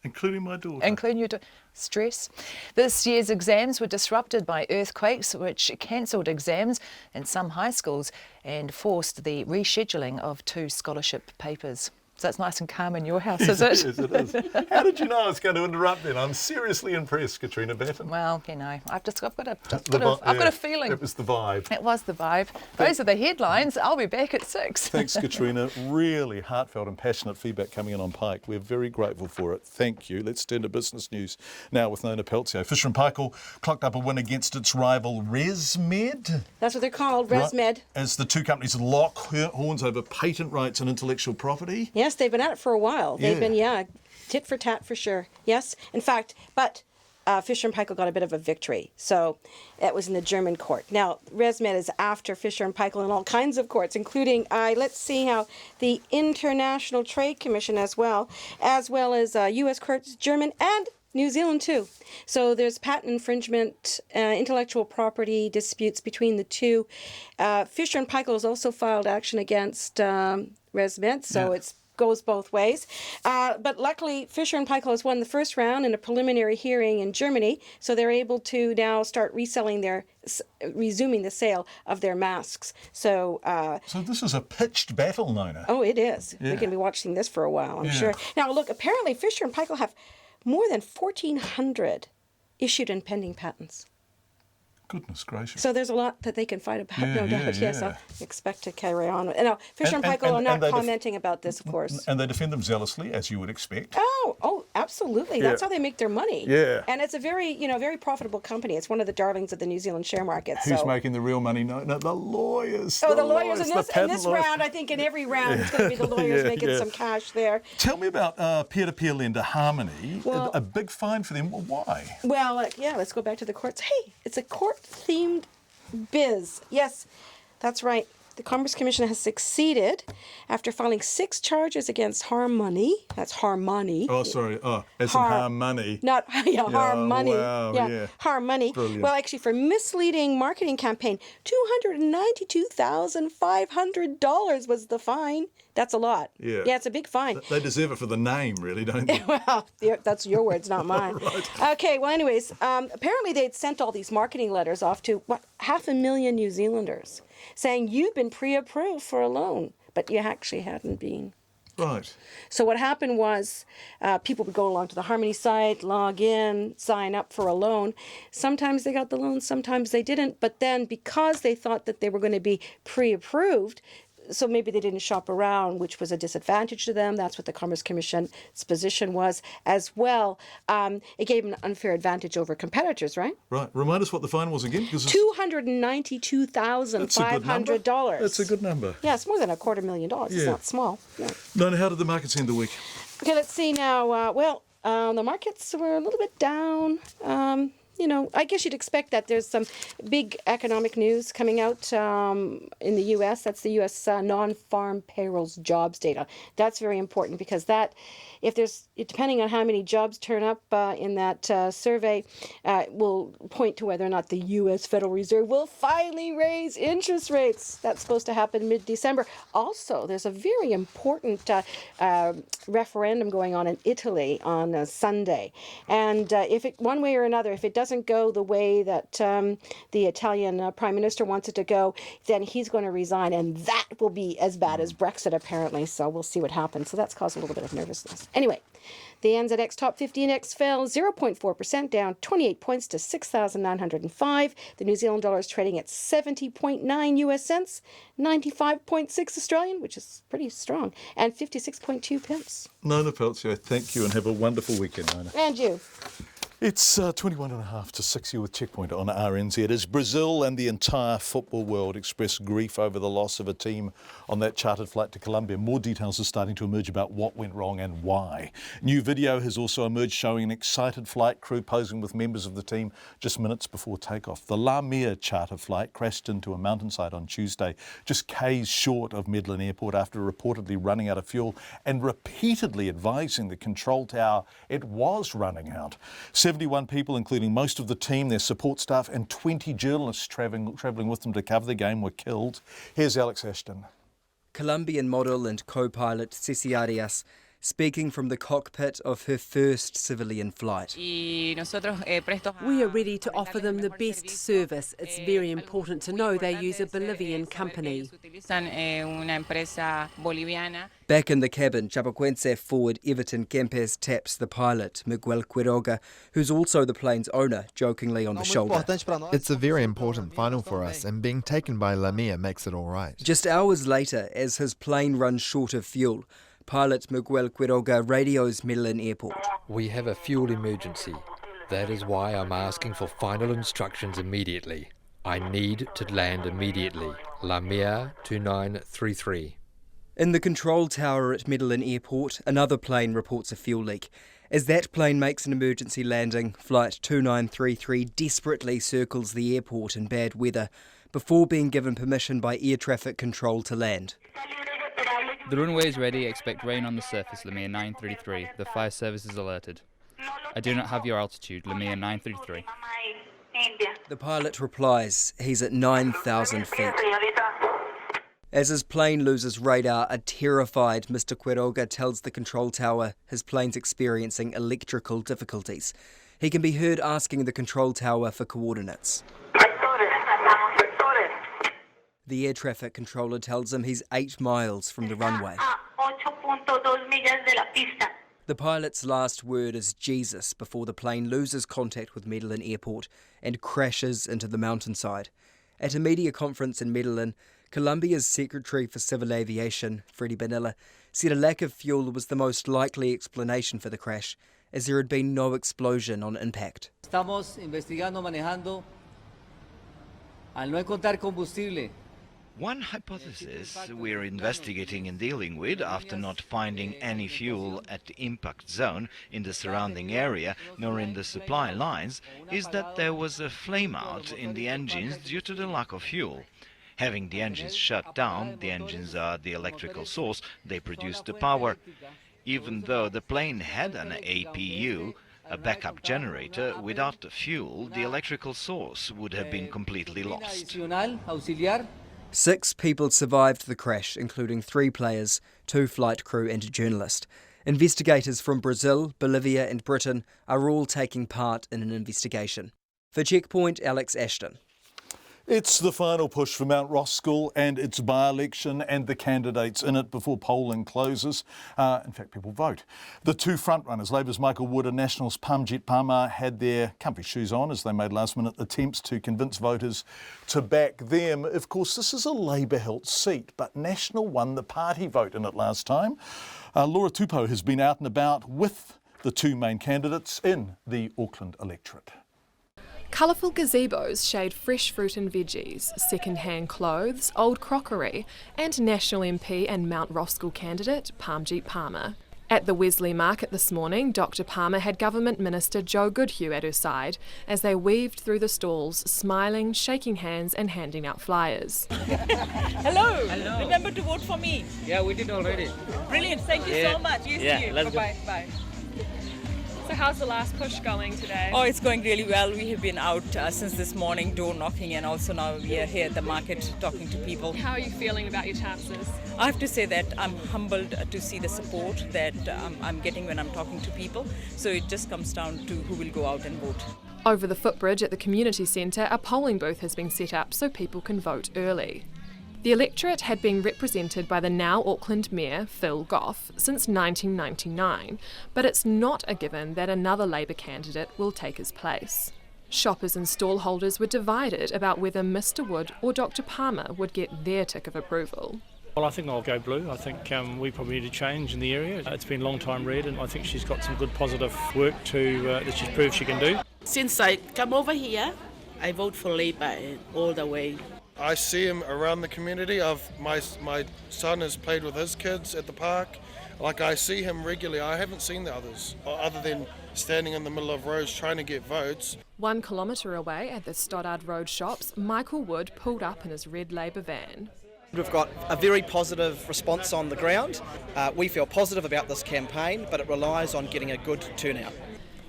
Including my daughter. Including your stress. This year's exams were disrupted by earthquakes, which cancelled exams in some high schools and forced the rescheduling of 2 scholarship papers. So it's nice and calm in your house, is it? Yes, it is. How did you know I was going to interrupt then? I'm seriously impressed, Katrina Batten. Well, you know, I've got a feeling. It was the vibe. It was the vibe. Those are the headlines. I'll be back at 6. Thanks, Katrina. Really heartfelt and passionate feedback coming in on Pike. We're very grateful for it. Thank you. Let's turn to business news now with Nona Peltier. Fisher & Paykel clocked up a win against its rival ResMed. That's what they're called, ResMed. Right. As the two companies lock horns over patent rights and intellectual property. Yes, they've been at it for a while. They've been, tit for tat for sure. Yes, in fact, but Fisher & Paykel got a bit of a victory. So that was in the German court. Now, ResMed is after Fisher & Paykel in all kinds of courts, including, let's see how the International Trade Commission as well as U.S. courts, German and New Zealand too. So there's patent infringement, intellectual property disputes between the two. Fisher & Paykel has also filed action against ResMed, so it goes both ways. But luckily, Fisher & Paykel has won the first round in a preliminary hearing in Germany, so they're able to now start resuming the sale of their masks. So this is a pitched battle, Nona. Oh, it is. Yeah. We're going to be watching this for a while, I'm sure. Now, look, apparently Fisher & Paykel have more than 1,400 issued and pending patents. Goodness gracious. So there's a lot that they can fight about, no doubt. Yes, I expect to carry on. Now, Fisher & Paykel are not commenting about this, of course. And they defend them zealously, as you would expect. Oh, absolutely. That's how they make their money. Yeah. And it's a very, very profitable company. It's one of the darlings of the New Zealand share market. Who's making the real money? No, the lawyers. Oh, the lawyers. In this round, I think in every round, it's going to be the lawyers making some cash there. Tell me about peer-to-peer lender Harmony. Well, a big fine for them. Why? Well, let's go back to the courts. Hey, it's a court-themed biz. Yes, that's right. The Commerce Commission has succeeded after filing 6 charges against Harmony. That's Harmony. Oh, sorry. As in Harmony. Not, Harmony. Wow, Harmony. Brilliant. Well, actually, for misleading marketing campaign, $292,500 was the fine. That's a lot. Yeah, it's a big fine. They deserve it for the name, really, don't they? Well, that's your words, not mine. Right. Okay, well, anyways, apparently they'd sent all these marketing letters off to, 500,000 New Zealanders, saying you've been pre-approved for a loan, but you actually hadn't been. Right. So what happened was people would go along to the Harmony site, log in, sign up for a loan. Sometimes they got the loan, sometimes they didn't. But then because they thought that they were going to be pre-approved, so maybe they didn't shop around, which was a disadvantage to them. That's what the Commerce Commission's position was as well. It gave them an unfair advantage over competitors, right? Right. Remind us what the fine was again. $292,500. That's a good number. Yeah, it's more than $250,000. It's not small. No. Nona, how did the markets end the week? Okay, let's see now. The markets were a little bit down. I guess you'd expect that. There's some big economic news coming out in the U.S. That's the U.S. non-farm payrolls jobs data. That's very important because depending on how many jobs turn up in that survey, will point to whether or not the U.S. Federal Reserve will finally raise interest rates. That's supposed to happen mid-December. Also, there's a very important referendum going on in Italy on Sunday. And one way or another, if it doesn't go the way that the Italian Prime Minister wants it to go, then he's going to resign, and that will be as bad as Brexit, apparently. So we'll see what happens. So that's caused a little bit of nervousness. Anyway, the NZX Top 50 Index fell 0.4%, down 28 points to 6,905. The New Zealand dollar is trading at 70.9 US cents, 95.6 Australian, which is pretty strong, and 56.2 pence. Nona Peltier, thank you, and have a wonderful weekend, Nona. And you. It's 21.5 to 6 here with Checkpoint on RNZ. As Brazil and the entire football world express grief over the loss of a team on that chartered flight to Colombia, more details are starting to emerge about what went wrong and why. New video has also emerged showing an excited flight crew posing with members of the team just minutes before takeoff. The La Mia charter flight crashed into a mountainside on Tuesday, just k's short of Medellin Airport after reportedly running out of fuel and repeatedly advising the control tower it was running out. 71 people, including most of the team, their support staff, and 20 journalists travelling with them to cover the game were killed. Here's Alex Ashton. Colombian model and co-pilot Ceci Arias speaking from the cockpit of her first civilian flight. We are ready to offer them the best service. It's very important to know they use a Bolivian company. Back in the cabin, Chapecoense forward Everton Kempes taps the pilot, Miguel Quiroga, who's also the plane's owner, jokingly on the shoulder. It's a very important final for us, and being taken by Lamia makes it all right. Just hours later, as his plane runs short of fuel, pilot Miguel Quiroga radios Medellin Airport. We have a fuel emergency. That is why I'm asking for final instructions immediately. I need to land immediately. Lamia 2933. In the control tower at Medellin Airport, another plane reports a fuel leak. As that plane makes an emergency landing, Flight 2933 desperately circles the airport in bad weather before being given permission by air traffic control to land. The runway is ready. Expect rain on the surface, Lamia 933. The fire service is alerted. I do not have your altitude, Lamia 933. The pilot replies he's at 9,000 feet. As his plane loses radar, a terrified Mr. Quiroga tells the control tower his plane's experiencing electrical difficulties. He can be heard asking the control tower for coordinates. The air traffic controller tells him he's 8 miles from the runway. The pilot's last word is Jesus before the plane loses contact with Medellin Airport and crashes into the mountainside. At a media conference in Medellin, Colombia's Secretary for Civil Aviation, Freddy Bonilla, said a lack of fuel was the most likely explanation for the crash, as there had been no explosion on impact. Estamos investigando, manejando. Al no encontrar combustible. One hypothesis we're investigating and dealing with, after not finding any fuel at the impact zone in the surrounding area nor in the supply lines, is that there was a flame out in the engines due to the lack of fuel. Having the engines shut down, the engines are the electrical source, they produce the power. Even though the plane had an APU, a backup generator, without the fuel, the electrical source would have been completely lost. 6 people survived the crash, including 3 players, 2 flight crew and a journalist. Investigators from Brazil, Bolivia and Britain are all taking part in an investigation. For Checkpoint, Alex Ashton. It's the final push for Mount Roskill and its by-election and the candidates in it before polling closes. In fact, people vote. The 2 frontrunners, Labour's Michael Wood and Nationals' Parmjit Parmar, had their comfy shoes on as they made last-minute attempts to convince voters to back them. Of course, this is a Labour-held seat, but National won the party vote in it last time. Laura Tupou has been out and about with the 2 main candidates in the Auckland electorate. Colourful gazebos shade fresh fruit and veggies, second-hand clothes, old crockery, and National MP and Mount Roskill candidate Parmjit Parmar. At the Wesley Market this morning, Dr Parmar had Government Minister Joe Goodhue at her side as they weaved through the stalls, smiling, shaking hands and handing out flyers. Hello. Hello! Remember to vote for me. Yeah, we did already. Brilliant, thank you so much. Yes, to you. Let's Bye-bye. Bye. So how's the last push going today? Oh, it's going really well. We have been out since this morning, door knocking, and also now we are here at the market talking to people. How are you feeling about your chances? I have to say that I'm humbled to see the support that I'm getting when I'm talking to people. So it just comes down to who will go out and vote. Over the footbridge at the community centre, a polling booth has been set up so people can vote early. The electorate had been represented by the now Auckland Mayor, Phil Goff, since 1999, but it's not a given that another Labour candidate will take his place. Shoppers and stallholders were divided about whether Mr Wood or Dr Parmar would get their tick of approval. Well, I think I'll go blue. I think we probably need a change in the area. It's been a long time red, and I think she's got some good positive work that she's proved she can do. Since I come over here, I vote for Labour all the way. I see him around the community. My son has played with his kids at the park. Like, I see him regularly. I haven't seen the others, other than standing in the middle of roads trying to get votes. 1 kilometre away at the Stoddard Road shops, Michael Wood pulled up in his red Labour van. We've got a very positive response on the ground. We feel positive about this campaign, but it relies on getting a good turnout.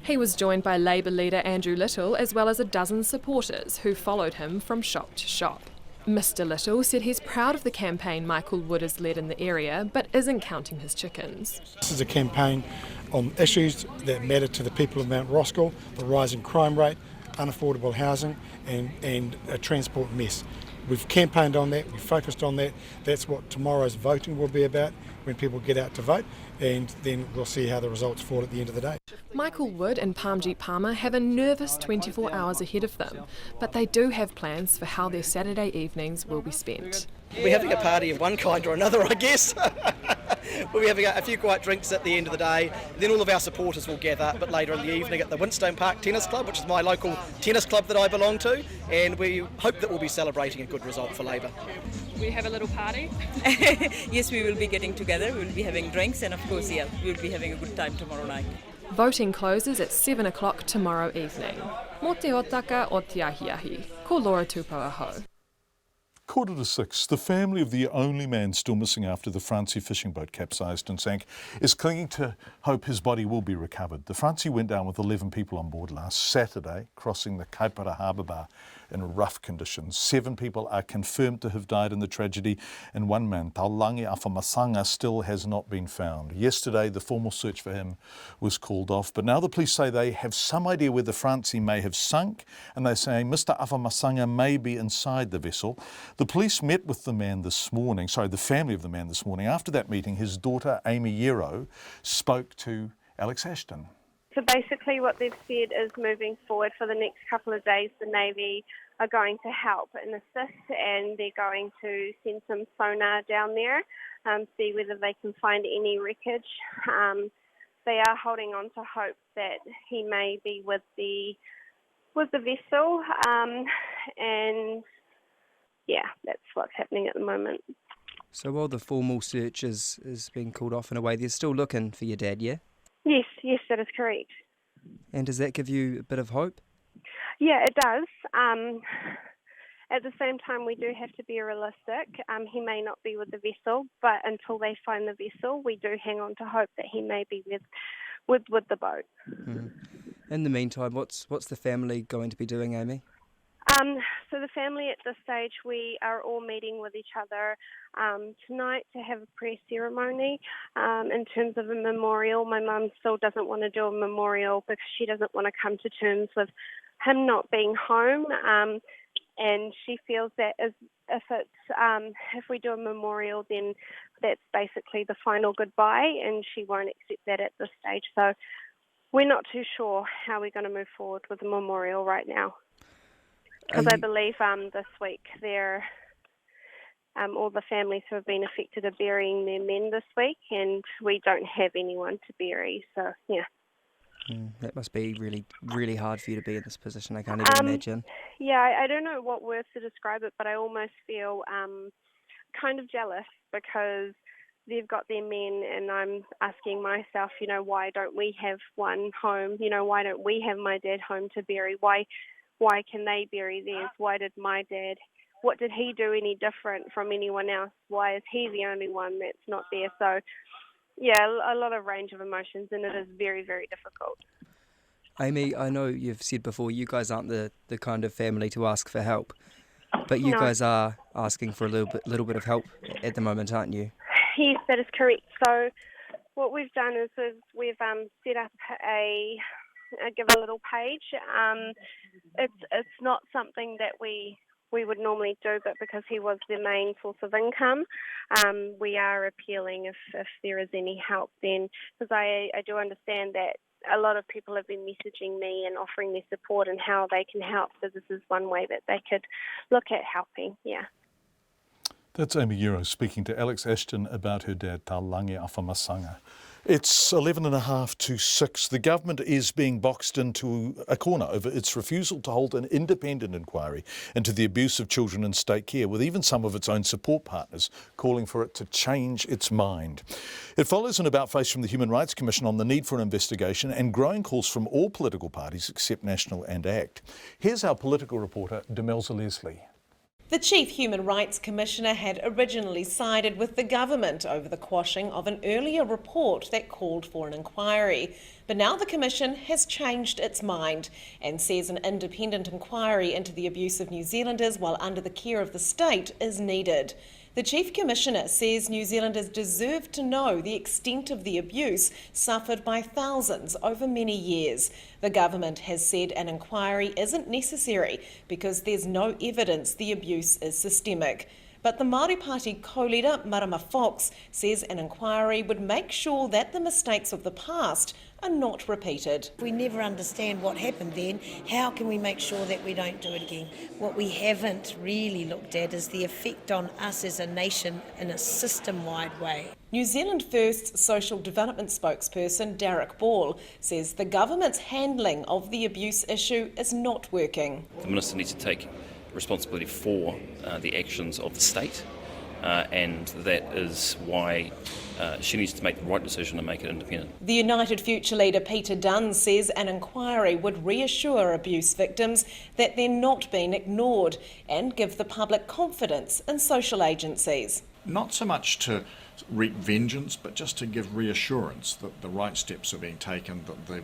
He was joined by Labour leader Andrew Little, as well as a dozen supporters who followed him from shop to shop. Mr Little said he's proud of the campaign Michael Wood has led in the area, but isn't counting his chickens. This is a campaign on issues that matter to the people of Mount Roskill: the rising crime rate, unaffordable housing and a transport mess. We've campaigned on that, we've focused on that. That's what tomorrow's voting will be about, when people get out to vote, and then we'll see how the results fall at the end of the day. Michael Wood and Parmjeet Palmer have a nervous 24 hours ahead of them, but they do have plans for how their Saturday evenings will be spent. We're having a party of one kind or another, I guess. We'll be having a few quiet drinks at the end of the day. Then all of our supporters will gather a bit later in the evening at the Winstone Park Tennis Club, which is my local tennis club that I belong to, and we hope that we'll be celebrating a good result for Labour. We have a little party? Yes, we will be getting together, we will be having drinks, and of course, yeah, we will be having a good time tomorrow night. Voting closes at 7 o'clock tomorrow evening. Mo te otaka o te ahiahi. Ko Laura Tupou aho. 5:45, the family of the only man still missing after the Francie fishing boat capsized and sank is clinging to hope his body will be recovered. The Francie went down with 11 people on board last Saturday, crossing the Kaipara Harbour Bar in rough conditions. 7 people are confirmed to have died in the tragedy, and one man, Taulangi Afamasanga, still has not been found. Yesterday, the formal search for him was called off, but now the police say they have some idea where the Francie may have sunk, and they're saying Mr. Afamasanga may be inside the vessel. The police met with the family of the man this morning. After that meeting, his daughter, Amy Yero, spoke to Alex Ashton. So basically what they've said is moving forward for the next couple of days, the Navy are going to help and assist, and they're going to send some sonar down there, see whether they can find any wreckage. They are holding on to hope that he may be with the vessel, and yeah, that's what's happening at the moment. So while the formal search is being called off in a way, they're still looking for your dad, yeah? Yes, that is correct. And does that give you a bit of hope? Yeah, it does. At the same time, we do have to be realistic. He may not be with the vessel, but until they find the vessel, we do hang on to hope that he may be with the boat. Mm. In the meantime, what's the family going to be doing, Amy? So the family at this stage, we are all meeting with each other tonight to have a prayer ceremony. In terms of a memorial, my mum still doesn't want to do a memorial because she doesn't want to come to terms with him not being home. And she feels that if we do a memorial, then that's basically the final goodbye, and she won't accept that at this stage. So we're not too sure how we're going to move forward with the memorial right now. Because I believe this week all the families who have been affected are burying their men this week, and we don't have anyone to bury. So, yeah. That must be really, really hard for you to be in this position. I can't even imagine. Yeah, I don't know what words to describe it, but I almost feel kind of jealous because they've got their men, and I'm asking myself, why don't we have one home? Why don't we have my dad home to bury? Why can they bury theirs? What did he do any different from anyone else? Why is he the only one that's not there? So, yeah, a lot of range of emotions, and it is very, very difficult. Amy, I know you've said before you guys aren't the kind of family to ask for help, but you guys are asking for a little bit of help at the moment, aren't you? Yes, that is correct. So what we've done is we've set up give a little page. It's not something that we would normally do, but because he was the main source of income, we are appealing if there is any help then, because I do understand that a lot of people have been messaging me and offering their support and how they can help, so this is one way that they could look at helping, yeah. That's Amy Yero speaking to Alex Ashton about her dad, Taulangi Afamasanga. It's 6:11. The government is being boxed into a corner over its refusal to hold an independent inquiry into the abuse of children in state care, with even some of its own support partners calling for it to change its mind. It follows an about-face from the Human Rights Commission on the need for an investigation and growing calls from all political parties except National and ACT. Here's our political reporter, Demelza Leslie. The Chief Human Rights Commissioner had originally sided with the government over the quashing of an earlier report that called for an inquiry. But now the Commission has changed its mind and says an independent inquiry into the abuse of New Zealanders while under the care of the state is needed. The Chief Commissioner says New Zealanders deserve to know the extent of the abuse suffered by thousands over many years. The government has said an inquiry isn't necessary because there's no evidence the abuse is systemic. But the Māori Party co-leader Marama Fox says an inquiry would make sure that the mistakes of the past are not repeated. If we never understand what happened then, how can we make sure that we don't do it again? What we haven't really looked at is the effect on us as a nation in a system-wide way. New Zealand First's social development spokesperson Derek Ball says the government's handling of the abuse issue is not working. The Minister needs to take responsibility for the actions of the state, and that is why she needs to make the right decision and make it independent. The United Future leader Peter Dunn says an inquiry would reassure abuse victims that they're not being ignored and give the public confidence in social agencies. Not so much to wreak vengeance, but just to give reassurance that the right steps are being taken, that the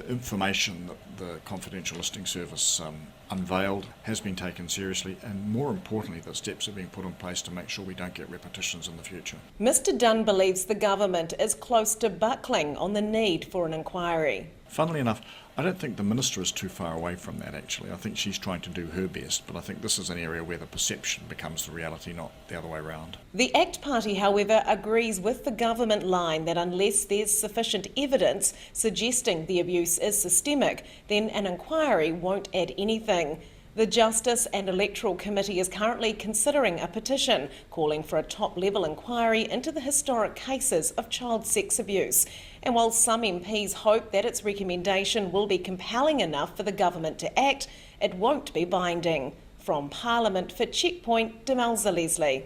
information that the Confidential Listing Service unveiled has been taken seriously, and more importantly that steps are being put in place to make sure we don't get repetitions in the future. Mr Dunn believes the government is close to buckling on the need for an inquiry. Funnily enough, I don't think the Minister is too far away from that actually. I think she's trying to do her best, but I think this is an area where the perception becomes the reality, not the other way around. The ACT Party, however, agrees with the government line that unless there's sufficient evidence suggesting the abuse is systemic, then an inquiry won't add anything. The Justice and Electoral Committee is currently considering a petition calling for a top-level inquiry into the historic cases of child sex abuse. And while some MPs hope that its recommendation will be compelling enough for the government to act, it won't be binding. From Parliament for Checkpoint, Demelza Leslie.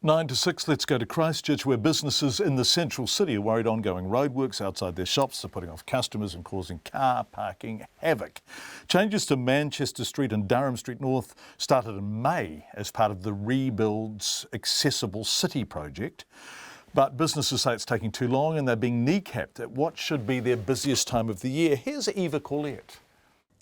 9 to 6, let's go to Christchurch, where businesses in the central city are worried ongoing roadworks outside their shops are putting off customers and causing car parking havoc. Changes to Manchester Street and Durham Street North started in May as part of the Rebuild's Accessible City project. But businesses say it's taking too long and they're being kneecapped at what should be their busiest time of the year. Here's Eva Corlett.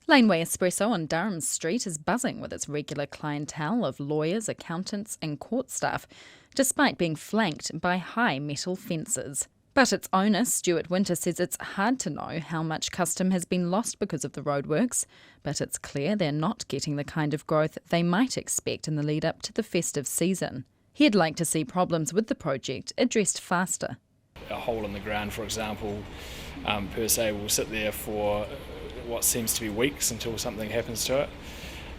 Laneway Espresso on Durham Street is buzzing with its regular clientele of lawyers, accountants and court staff, despite being flanked by high metal fences. But its owner, Stuart Winter, says it's hard to know how much custom has been lost because of the roadworks, but it's clear they're not getting the kind of growth they might expect in the lead up to the festive season. He'd like to see problems with the project addressed faster. A hole in the ground, for example, per se, will sit there for what seems to be weeks until something happens to it.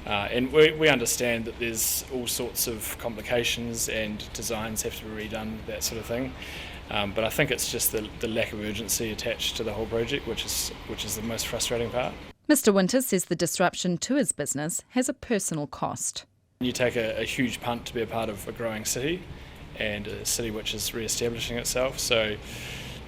And we understand that there's all sorts of complications and designs have to be redone, that sort of thing. But I think it's just the lack of urgency attached to the whole project, which is the most frustrating part. Mr Winters says the disruption to his business has a personal cost. You take a huge punt to be a part of a growing city and a city which is re-establishing itself. So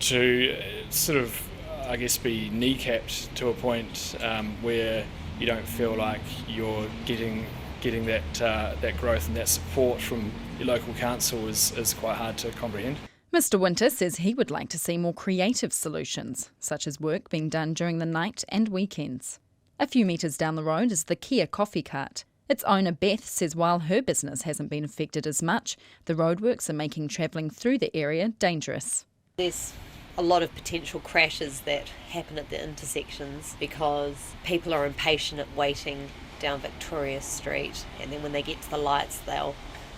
to sort of, I guess, be kneecapped to a point where you don't feel like you're getting that growth and that support from your local council is quite hard to comprehend. Mr Winter says he would like to see more creative solutions, such as work being done during the night and weekends. A few metres down the road is the Kia coffee cart. Its owner Beth says while her business hasn't been affected as much, the roadworks are making travelling through the area dangerous. There's a lot of potential crashes that happen at the intersections because people are impatient at waiting down Victoria Street, and then when they get to the lights they'll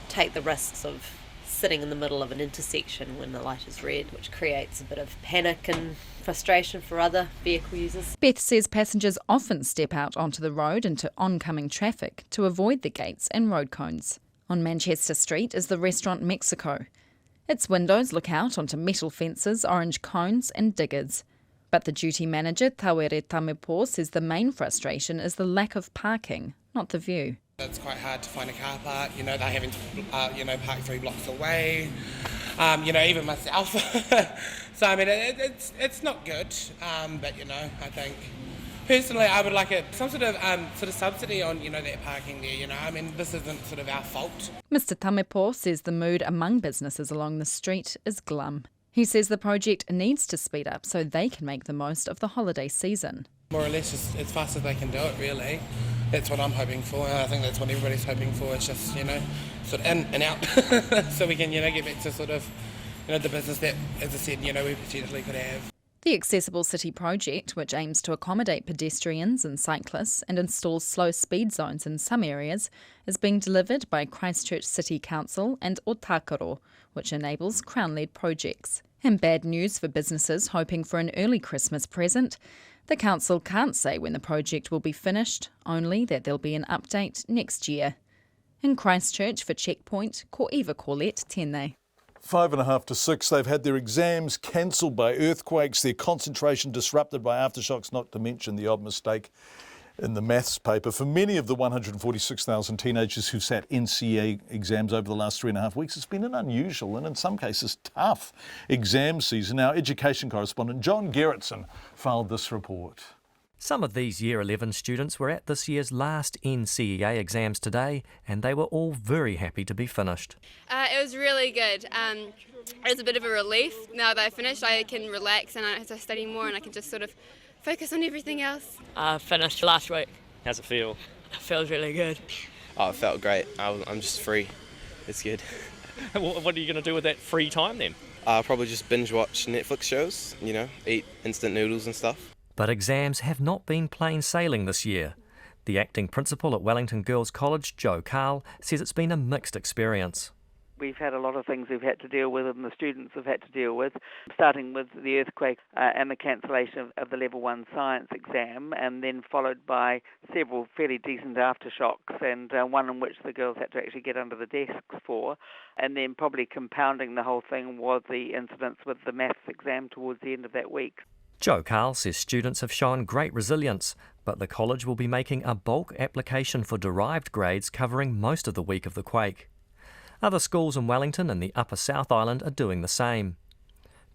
take the risks of sitting in the middle of an intersection when the light is red, which creates a bit of panic and frustration for other vehicle users. Beth says passengers often step out onto the road into oncoming traffic to avoid the gates and road cones. On Manchester Street is the restaurant Mexico. Its windows look out onto metal fences, orange cones and diggers. But the duty manager, Tawere Tamepo, says the main frustration is the lack of parking, not the view. It's quite hard to find a car park, they're having to, park 3 blocks away, even myself. So, it's not good, but, I think Personally, I would like some sort of subsidy on, that parking there, I mean, this isn't sort of our fault. Mr Tamepo says the mood among businesses along the street is glum. He says the project needs to speed up so they can make the most of the holiday season. More or less just as fast as they can do it, really. That's what I'm hoping for, and I think that's what everybody's hoping for. It's just, sort of in and out, so we can, get back to sort of, the business that, as I said, we potentially could have. The Accessible City project, which aims to accommodate pedestrians and cyclists and installs slow speed zones in some areas, is being delivered by Christchurch City Council and Otakaro, which enables Crown-led projects. And bad news for businesses hoping for an early Christmas present. The council can't say when the project will be finished, only that there'll be an update next year. In Christchurch for Checkpoint, ko Eva Corlett, tēnei. 5.5 to 6, they've had their exams cancelled by earthquakes, their concentration disrupted by aftershocks, not to mention the odd mistake in the maths paper. For many of the 146,000 teenagers who sat NCEA exams over the last 3.5 weeks, it's been an unusual and in some cases tough exam season. Our education correspondent John Gerritsen filed this report. Some of these Year 11 students were at this year's last NCEA exams today, and they were all very happy to be finished. It was really good. It was a bit of a relief. Now that I finished, I can relax and I don't have to study more and I can just sort of focus on everything else. I finished last week. How's it feel? It feels really good. Oh, it felt great. I'm just free. It's good. What are you going to do with that free time then? I'll probably just binge watch Netflix shows, eat instant noodles and stuff. But exams have not been plain sailing this year. The acting principal at Wellington Girls College, Joe Carl, says it's been a mixed experience. We've had a lot of things we've had to deal with and the students have had to deal with, starting with the earthquake and the cancellation of the Level 1 science exam, and then followed by several fairly decent aftershocks, and one in which the girls had to actually get under the desks for. And then probably compounding the whole thing was the incidents with the maths exam towards the end of that week. Joe Carl says students have shown great resilience, but the college will be making a bulk application for derived grades covering most of the week of the quake. Other schools in Wellington and the Upper South Island are doing the same.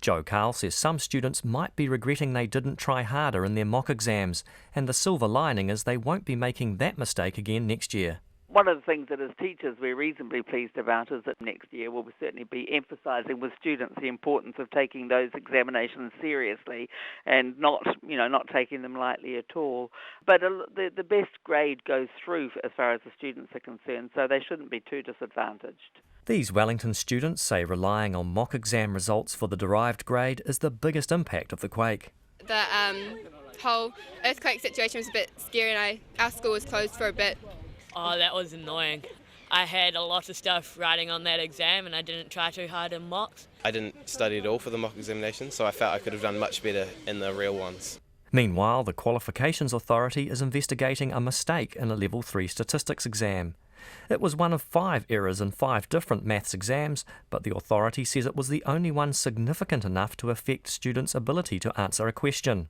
Joe Carl says some students might be regretting they didn't try harder in their mock exams, and the silver lining is they won't be making that mistake again next year. One of the things that as teachers we're reasonably pleased about is that next year we'll certainly be emphasising with students the importance of taking those examinations seriously and not taking them lightly at all. But the best grade goes through as far as the students are concerned, so they shouldn't be too disadvantaged. These Wellington students say relying on mock exam results for the derived grade is the biggest impact of the quake. The whole earthquake situation was a bit scary and our school was closed for a bit. Oh, that was annoying. I had a lot of stuff writing on that exam and I didn't try too hard in mocks. I didn't study at all for the mock examination, so I felt I could have done much better in the real ones. Meanwhile, the Qualifications Authority is investigating a mistake in a Level 3 statistics exam. It was one of 5 errors in 5 different maths exams, but the authority says it was the only one significant enough to affect students' ability to answer a question.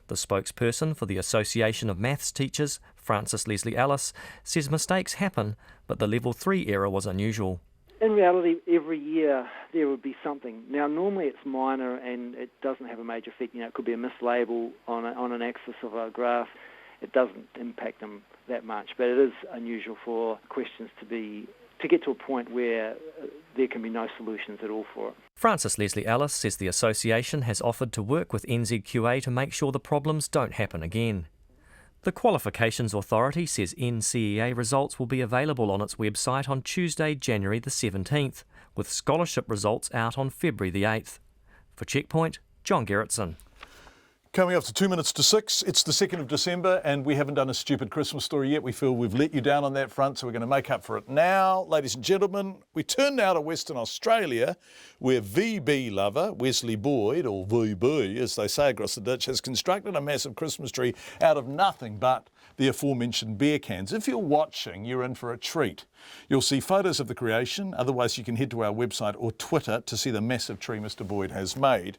The spokesperson for the Association of Maths Teachers, Frances Leslie Ellis, says mistakes happen, but the Level 3 error was unusual. In reality, every year there would be something. Now, normally it's minor and it doesn't have a major effect. It could be a mislabel on an axis of a graph. It doesn't impact them that much, but it is unusual for questions to get to a point where there can be no solutions at all for it. Frances Leslie Ellis says the association has offered to work with NZQA to make sure the problems don't happen again. The Qualifications Authority says NCEA results will be available on its website on Tuesday, January the 17th, with scholarship results out on February the 8th. For Checkpoint, John Gerritsen. Coming up to 2 minutes to 6, it's the 2nd of December and we haven't done a stupid Christmas story yet. We feel we've let you down on that front, so we're going to make up for it now. Ladies and gentlemen, we turn now to Western Australia, where VB lover Wesley Boyd, or VB as they say across the ditch, has constructed a massive Christmas tree out of nothing but the aforementioned beer cans. If you're watching, you're in for a treat. You'll see photos of the creation, otherwise you can head to our website or Twitter to see the massive tree Mr Boyd has made.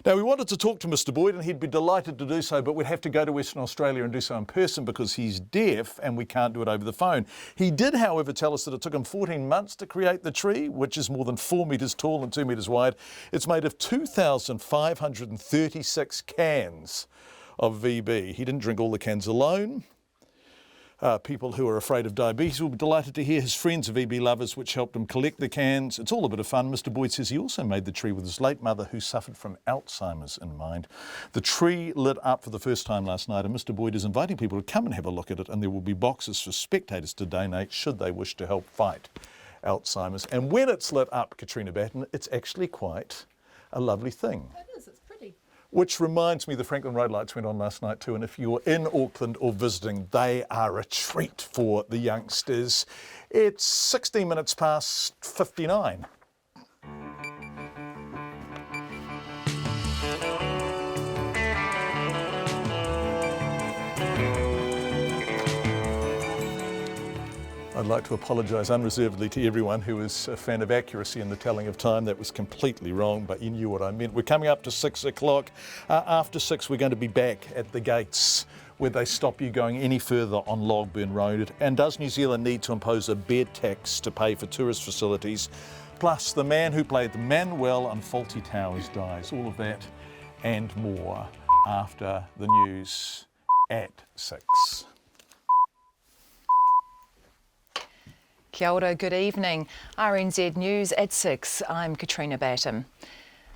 Now, we wanted to talk to Mr Boyd and he'd be delighted to do so, but we'd have to go to Western Australia and do so in person because he's deaf and we can't do it over the phone. He did, however, tell us that it took him 14 months to create the tree, which is more than 4 metres tall and 2 metres wide. It's made of 2,536 cans of VB. He didn't drink all the cans alone. People who are afraid of diabetes will be delighted to hear his friends are VB lovers, which helped him collect the cans. It's all a bit of fun. Mr. Boyd says he also made the tree with his late mother, who suffered from Alzheimer's, in mind. The tree lit up for the first time last night, and Mr. Boyd is inviting people to come and have a look at it, and there will be boxes for spectators to donate should they wish to help fight Alzheimer's. And when it's lit up, Katrina Batten, it's actually quite a lovely thing. It is, it's pretty. Which reminds me, the Franklin Road lights went on last night too, and if you're in Auckland or visiting, they are a treat for the youngsters. It's 16 minutes past 59. I'd like to apologise unreservedly to everyone who is a fan of accuracy in the telling of time. That was completely wrong, but you knew what I meant. We're coming up to 6 o'clock. After 6, we're going to be back at the gates where they stop you going any further on Logburn Road. And does New Zealand need to impose a bed tax to pay for tourist facilities? Plus, the man who played the Manuel on Fawlty Towers dies. All of that and more after the news at 6. Kia ora, good evening. RNZ News at 6. I'm Katrina Batten.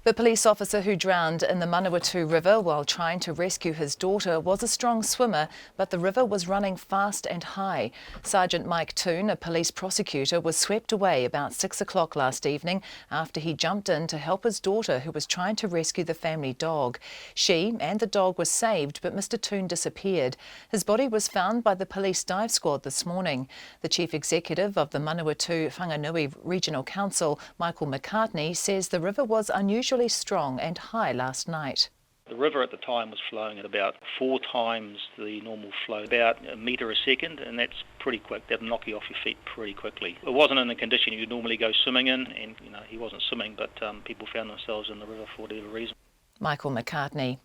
The police officer who drowned in the Manawatu River while trying to rescue his daughter was a strong swimmer, but the river was running fast and high. Sergeant Mike Toon, a police prosecutor, was swept away about 6 o'clock last evening after he jumped in to help his daughter, who was trying to rescue the family dog. She and the dog were saved, but Mr. Toon disappeared. His body was found by the police dive squad this morning. The chief executive of the Manawatu Whanganui Regional Council, Michael McCartney, says the river was unusually strong and high last night. The river at the time was flowing at about 4 times the normal flow, about a metre a second, and that's pretty quick. That'll knock you off your feet pretty quickly. It wasn't in the condition you'd normally go swimming in, and he wasn't swimming, but people found themselves in the river for whatever reason. Michael McCartney.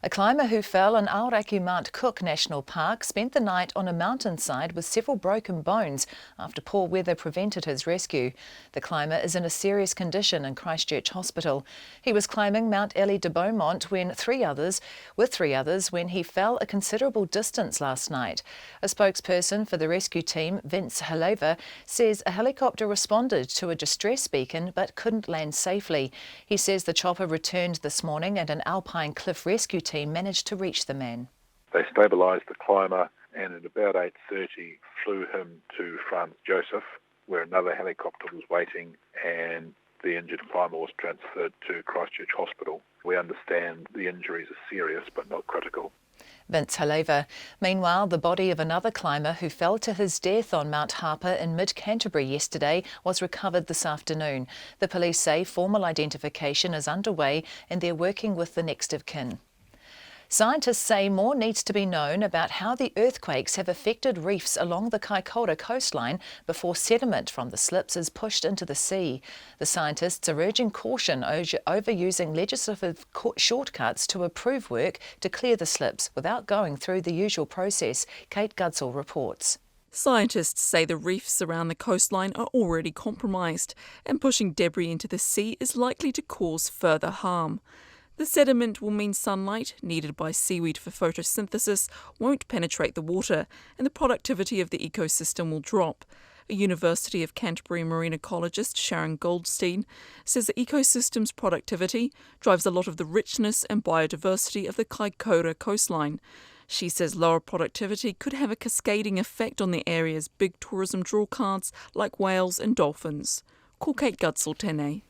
A climber who fell in Aoraki Mount Cook National Park spent the night on a mountainside with several broken bones after poor weather prevented his rescue. The climber is in a serious condition in Christchurch Hospital. He was climbing Mount Elie de Beaumont with three others when he fell a considerable distance last night. A spokesperson for the rescue team, Vince Haleva, says a helicopter responded to a distress beacon but couldn't land safely. He says the chopper returned this morning and an alpine cliff rescue team managed to reach the man. They stabilised the climber and at about 8:30 flew him to Franz Joseph, where another helicopter was waiting, and the injured climber was transferred to Christchurch Hospital. We understand the injuries are serious but not critical. Vince Haleva. Meanwhile, the body of another climber who fell to his death on Mount Harper in mid-Canterbury yesterday was recovered this afternoon. The police say formal identification is underway and they're working with the next of kin. Scientists say more needs to be known about how the earthquakes have affected reefs along the Kaikoura coastline before sediment from the slips is pushed into the sea. The scientists are urging caution over using legislative shortcuts to approve work to clear the slips without going through the usual process. Kate Gudsall reports. Scientists say the reefs around the coastline are already compromised, and pushing debris into the sea is likely to cause further harm. The sediment will mean sunlight, needed by seaweed for photosynthesis, won't penetrate the water, and the productivity of the ecosystem will drop. A University of Canterbury marine ecologist, Sharon Goldstein, says the ecosystem's productivity drives a lot of the richness and biodiversity of the Kaikoura coastline. She says lower productivity could have a cascading effect on the area's big tourism drawcards like whales and dolphins. Ko Kate Gudsall tēnei.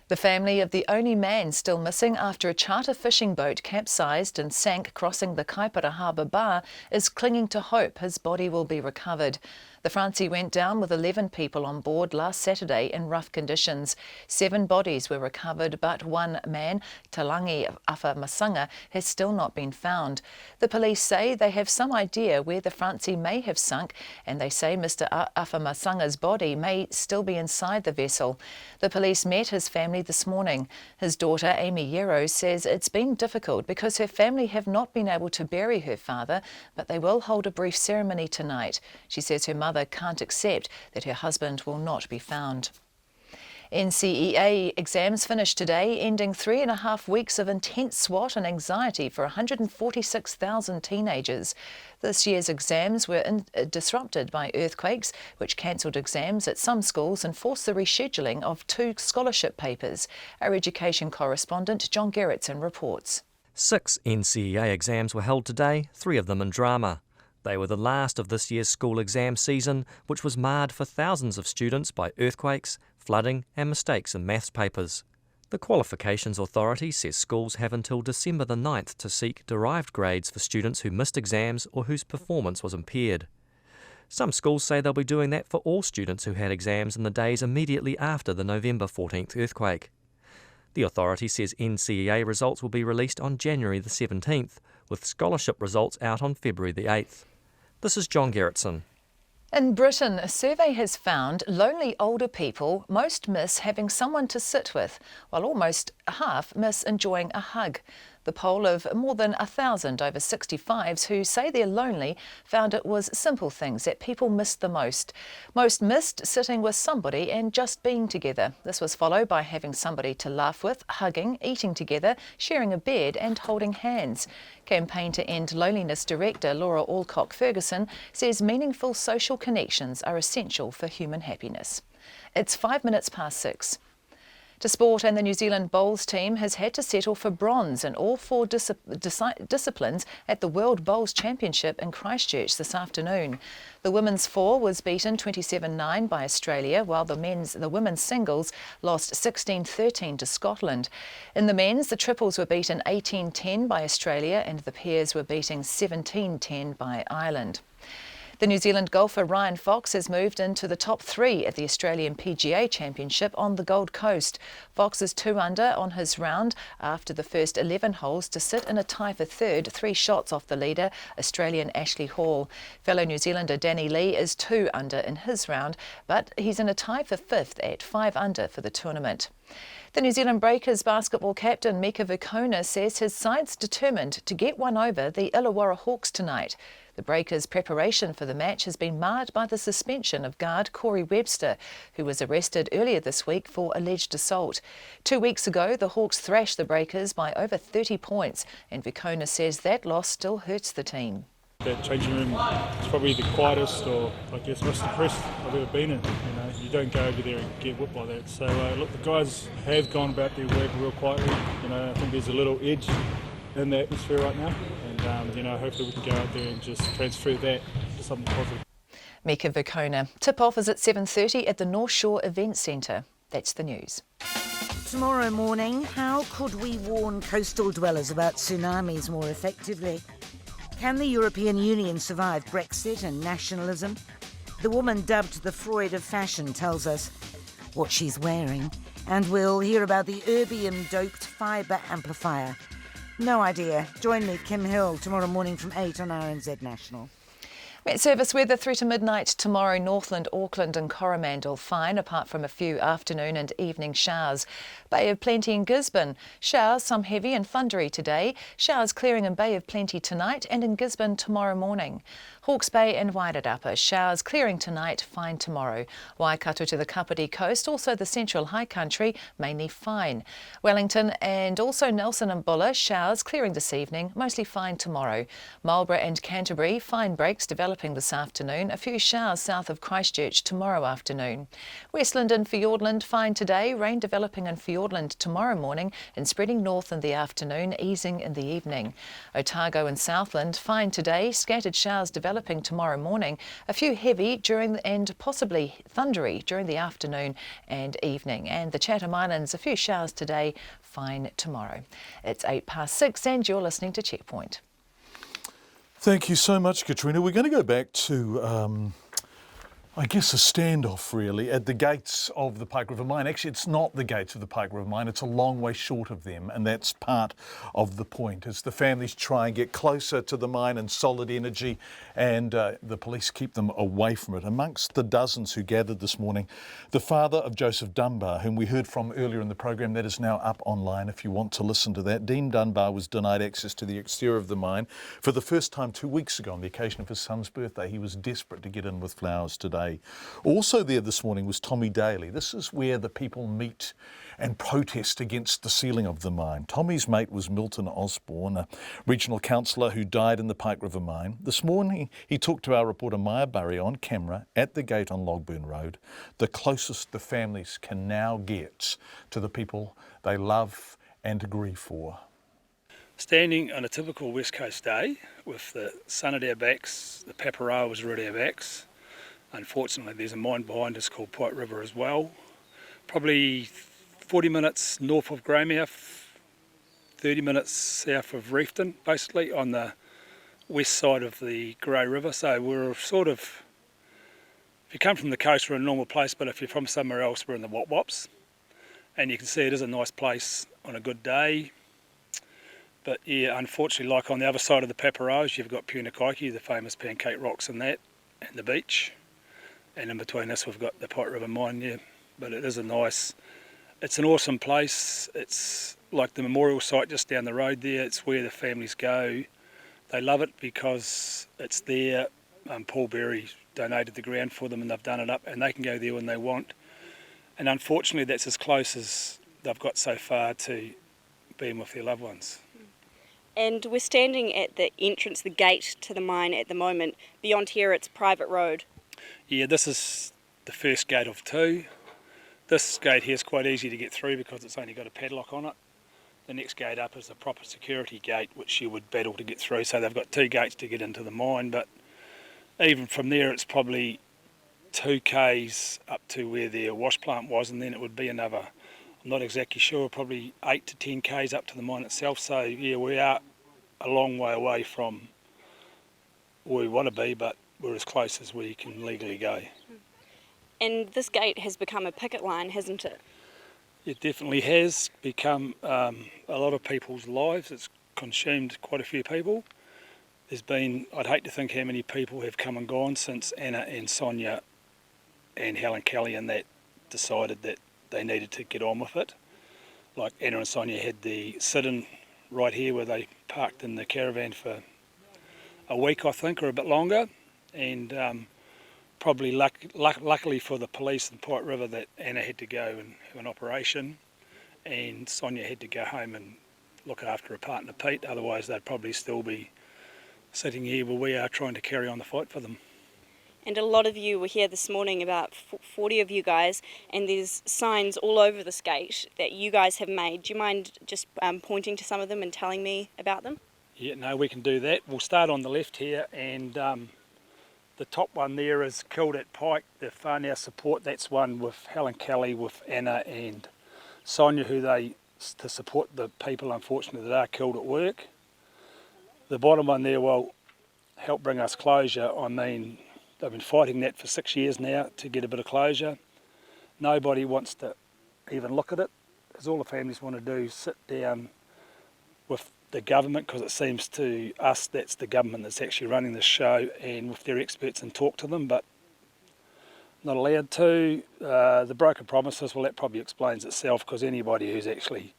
The family of the only man still missing after a charter fishing boat capsized and sank crossing the Kaipara Harbour Bar is clinging to hope his body will be recovered. The Francie went down with 11 people on board last Saturday in rough conditions. 7 bodies were recovered, but one man, Talangi Afa-Masanga, has still not been found. The police say they have some idea where the Francie may have sunk, and they say Mr. Afa-Masanga's body may still be inside the vessel. The police met his family this morning. His daughter, Amy Yero, says it's been difficult because her family have not been able to bury her father, but they will hold a brief ceremony tonight. She says her mother can't accept that her husband will not be found. NCEA exams finished today, ending 3.5 weeks of intense SWAT and anxiety for 146,000 teenagers. This year's exams were disrupted by earthquakes, which cancelled exams at some schools and forced the rescheduling of 2 scholarship papers. Our education correspondent John Gerritsen reports. 6 NCEA exams were held today, 3 of them in drama. They were the last of this year's school exam season, which was marred for thousands of students by earthquakes, flooding and mistakes in maths papers. The Qualifications Authority says schools have until December the 9th to seek derived grades for students who missed exams or whose performance was impaired. Some schools say they'll be doing that for all students who had exams in the days immediately after the November 14th earthquake. The authority says NCEA results will be released on January the 17th, with scholarship results out on February the 8th. This is John Gerritsen. In Britain, a survey has found lonely older people most miss having someone to sit with, while almost half miss enjoying a hug. The poll of more than 1,000 over 65s who say they're lonely found it was simple things that people missed the most. Most missed sitting with somebody and just being together. This was followed by having somebody to laugh with, hugging, eating together, sharing a bed and holding hands. Campaign to End Loneliness Director Laura Alcock-Ferguson says meaningful social connections are essential for human happiness. It's 5 minutes past 6. To sport, and the New Zealand bowls team has had to settle for bronze in all 4 disciplines at the World Bowls Championship in Christchurch this afternoon. The women's 4 was beaten 27-9 by Australia, while the women's singles lost 16-13 to Scotland. In the men's, the triples were beaten 18-10 by Australia and the pairs were beating 17-10 by Ireland. The New Zealand golfer Ryan Fox has moved into the top 3 at the Australian PGA Championship on the Gold Coast. Fox is 2 under on his round after the first 11 holes to sit in a tie for third, 3 shots off the leader, Australian Ashley Hall. Fellow New Zealander Danny Lee is 2 under in his round, but he's in a tie for 5th at 5 under for the tournament. The New Zealand Breakers basketball captain Mika Vukona says his side's determined to get one over the Illawarra Hawks tonight. The Breakers' preparation for the match has been marred by the suspension of guard Corey Webster, who was arrested earlier this week for alleged assault. 2 weeks ago, the Hawks thrashed the Breakers by over 30 points, and Vukona says that loss still hurts the team. That changing room is probably the quietest or, I guess, most depressed I've ever been in. You don't go over there and get whipped like that. So, look, the guys have gone about their work real quietly. I think there's a little edge in the atmosphere right now. And, hopefully we can go out there and just transfer that to something positive. Mika Vukona. Tip-off is at 7:30 at the North Shore Events Centre. That's the news. Tomorrow morning, how could we warn coastal dwellers about tsunamis more effectively? Can the European Union survive Brexit and nationalism? The woman dubbed the Freud of fashion tells us what she's wearing. And we'll hear about the erbium-doped fibre amplifier. No idea. Join me, Kim Hill, tomorrow morning from 8 on RNZ National. Met Service weather through to midnight tomorrow. Northland, Auckland and Coromandel fine, apart from a few afternoon and evening showers. Bay of Plenty in Gisborne. Showers, some heavy and thundery today. Showers clearing in Bay of Plenty tonight and in Gisborne tomorrow morning. Hawke's Bay and Wairarapa. Showers clearing tonight, fine tomorrow. Waikato to the Kapiti coast, also the central high country, mainly fine. Wellington and also Nelson and Buller. Showers clearing this evening, mostly fine tomorrow. Marlborough and Canterbury, fine breaks developing this afternoon. A few showers south of Christchurch tomorrow afternoon. Westland and Fiordland, fine today. Rain developing in Fiordland tomorrow morning and spreading north in the afternoon, easing in the evening. Otago and Southland, fine today. Scattered showers developing tomorrow morning. A few heavy during and possibly thundery during the afternoon and evening. And the Chatham Islands, a few showers today, fine tomorrow. It's 6:08 and you're listening to Checkpoint. Thank you so much, Katrina. We're going to go back to, a standoff really at the gates of the Pike River Mine. Actually, it's not the gates of the Pike River Mine. It's a long way short of them, and that's part of the point, as the families try and get closer to the mine and solid energy, and the police keep them away from it. Amongst the dozens who gathered this morning, the father of Joseph Dunbar, whom we heard from earlier in the program, that is now up online if you want to listen to that. Dean Dunbar was denied access to the exterior of the mine for the first time 2 weeks ago on the occasion of his son's birthday. He was desperate to get in with flowers today. day. Also there this morning was Tommy Daly. This is where the people meet and protest against the sealing of the mine. Tommy's mate was Milton Osborne, a regional councillor who died in the Pike River mine. This morning he talked to our reporter Maya Burry on camera at the gate on Logburn Road, the closest the families can now get to the people they love and grieve for. Standing on a typical West Coast day with the sun at our backs, the Paparoa was right at our backs. Unfortunately there's a mine behind us called Pike River as well. Probably 40 minutes north of Greymouth, 30 minutes south of Reefton, basically on the west side of the Grey River. So we're sort of, if you come from the coast, we're in a normal place, but if you're from somewhere else, we're in the Wop Wops. And you can see it is a nice place on a good day. But yeah, unfortunately, like on the other side of the Paparoas, you've got Punakaiki, the famous pancake rocks and that, and the beach. And in between us, we've got the Pike River mine, yeah. But it is it's an awesome place. It's like the memorial site just down the road there. It's where the families go. They love it because it's there. Paul Berry donated the ground for them and they've done it up, and they can go there when they want. And unfortunately, that's as close as they've got so far to being with their loved ones. And we're standing at the entrance, the gate to the mine at the moment. Beyond here, it's private road. Yeah, this is the first gate of two. This gate here is quite easy to get through because it's only got a padlock on it. The next gate up is a proper security gate, which you would battle to get through. So they've got 2 gates to get into the mine, but even from there, it's probably 2 k's up to where their wash plant was, and then it would be another, I'm not exactly sure, probably 8 to 10 k's up to the mine itself. So yeah, we are a long way away from where we want to be, but we're as close as we can legally go. And this gate has become a picket line, hasn't it? It definitely has become a lot of people's lives. It's consumed quite a few people. There's been, I'd hate to think how many people have come and gone since Anna and Sonia and Helen Kelly and that decided that they needed to get on with it. Like Anna and Sonia had the sit-in right here where they parked in the caravan for a week, I think, or a bit longer. And probably luckily for the police in Pike River that Anna had to go and have an operation and Sonia had to go home and look after her partner Pete, otherwise they'd probably still be sitting here where we are trying to carry on the fight for them. And a lot of you were here this morning, about 40 of you guys, and there's signs all over this gate that you guys have made. Do you mind just pointing to some of them and telling me about them? Yeah, no, we can do that. We'll start on the left here, and the top one there is Killed at Pike, the whānau support. That's one with Helen Kelly, with Anna and Sonia, to support the people, unfortunately, that are killed at work. The bottom one there will help bring us closure. I mean, they've been fighting that for 6 years now to get a bit of closure. Nobody wants to even look at it, because all the families want to do is sit down with the government, because it seems to us that's the government that's actually running the show, and with their experts and talk to them, but not allowed to. The broken promises, well, that probably explains itself, because anybody who's actually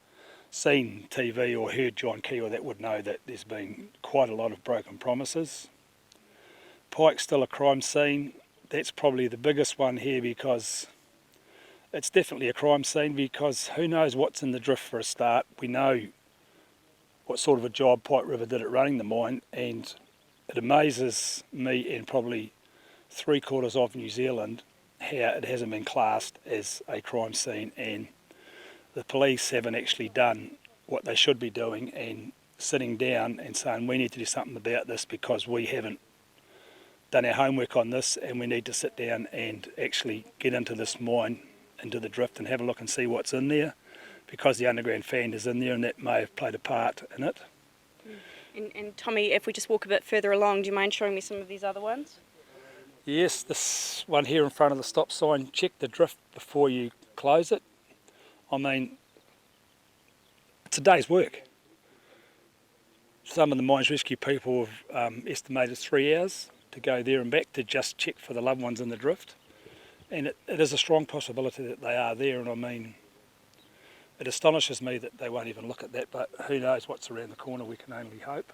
seen TV or heard John Campbell, that would know that there's been quite a lot of broken promises. Pike's still a crime scene. That's probably the biggest one here, because it's definitely a crime scene, because who knows what's in the drift for a start. We know what sort of a job Pike River did at running the mine, and it amazes me and probably 3/4 of New Zealand how it hasn't been classed as a crime scene, and the police haven't actually done what they should be doing and sitting down and saying we need to do something about this because we haven't done our homework on this, and we need to sit down and actually get into this mine, into the drift, and have a look and see what's in there, because the underground fan is in there and that may have played a part in it. And Tommy, if we just walk a bit further along, do you mind showing me some of these other ones? Yes, this one here in front of the stop sign, check the drift before you close it. I mean, it's a day's work. Some of the mines rescue people have estimated 3 hours to go there and back to just check for the loved ones in the drift. And it is a strong possibility that they are there, and I mean, it astonishes me that they won't even look at that, but who knows what's around the corner, we can only hope.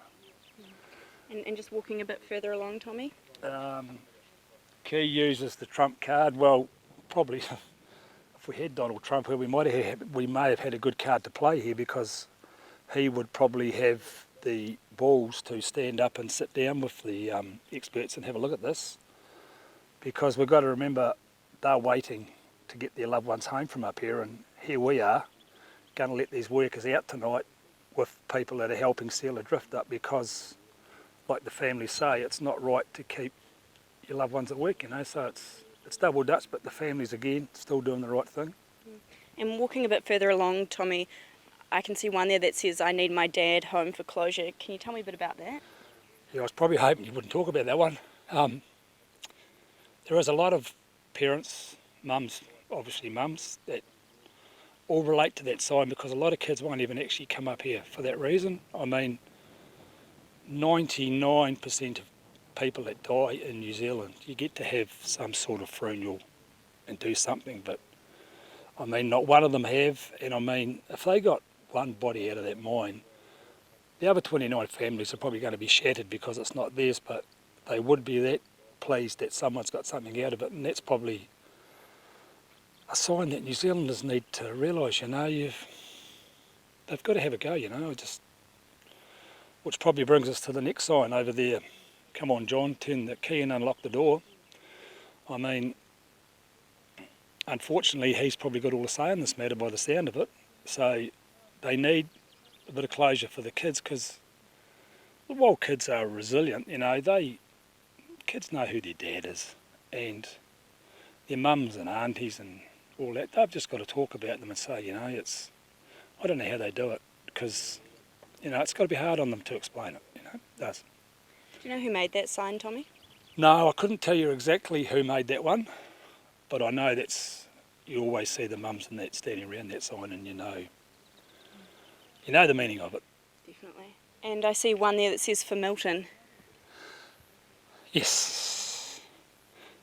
And just walking a bit further along, Tommy? Key uses the Trump card. Well, probably if we had Donald Trump here, we may have had a good card to play here, because he would probably have the balls to stand up and sit down with the experts and have a look at this, because we've got to remember they're waiting to get their loved ones home from up here, and here we are going to let these workers out tonight with people that are helping seal the drift up, because, like the families say, it's not right to keep your loved ones at work, so it's double Dutch, but the families, again, still doing the right thing. And walking a bit further along, Tommy, I can see one there that says, "I need my dad home for closure." Can you tell me a bit about that? Yeah, I was probably hoping you wouldn't talk about that one. There is a lot of parents, mums, obviously mums, that all relate to that sign, because a lot of kids won't even actually come up here for that reason. I mean, 99% of people that die in New Zealand, you get to have some sort of funeral and do something, but I mean, not one of them have, and I mean, if they got one body out of that mine, the other 29 families are probably going to be shattered because it's not theirs, but they would be that pleased that someone's got something out of it, and that's probably a sign that New Zealanders need to realise, they've got to have a go, which probably brings us to the next sign over there. Come on, John, turn the key and unlock the door. I mean, unfortunately, he's probably got all the say in this matter by the sound of it, so they need a bit of closure for the kids, because while kids are resilient, kids know who their dad is, and their mums and aunties and all that, they've just got to talk about them and say, I don't know how they do it, because, it's got to be hard on them to explain it, it does. Do you know who made that sign, Tommy? No, I couldn't tell you exactly who made that one, but I know you always see the mums and that standing around that sign, and you know the meaning of it. Definitely. And I see one there that says for Milton. Yes.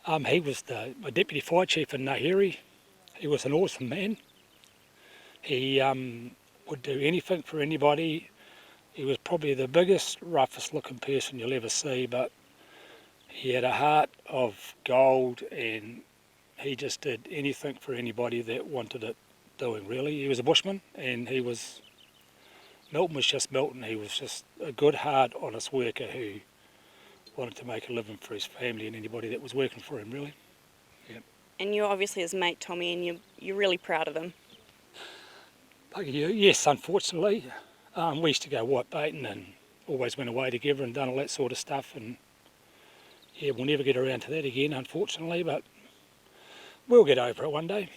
He was my deputy fire chief in Ngahiri. He was an awesome man. He would do anything for anybody. He was probably the biggest, roughest looking person you'll ever see, but he had a heart of gold, and he just did anything for anybody that wanted it doing, really. He was a bushman, and Milton was just Milton. He was just a good, hard, honest worker who wanted to make a living for his family and anybody that was working for him, really. Yeah. And you're obviously his mate, Tommy, and you're really proud of him. Thank you. Yes, unfortunately. We used to go white baiting and always went away together and done all that sort of stuff, and yeah, we'll never get around to that again, unfortunately, but we'll get over it one day.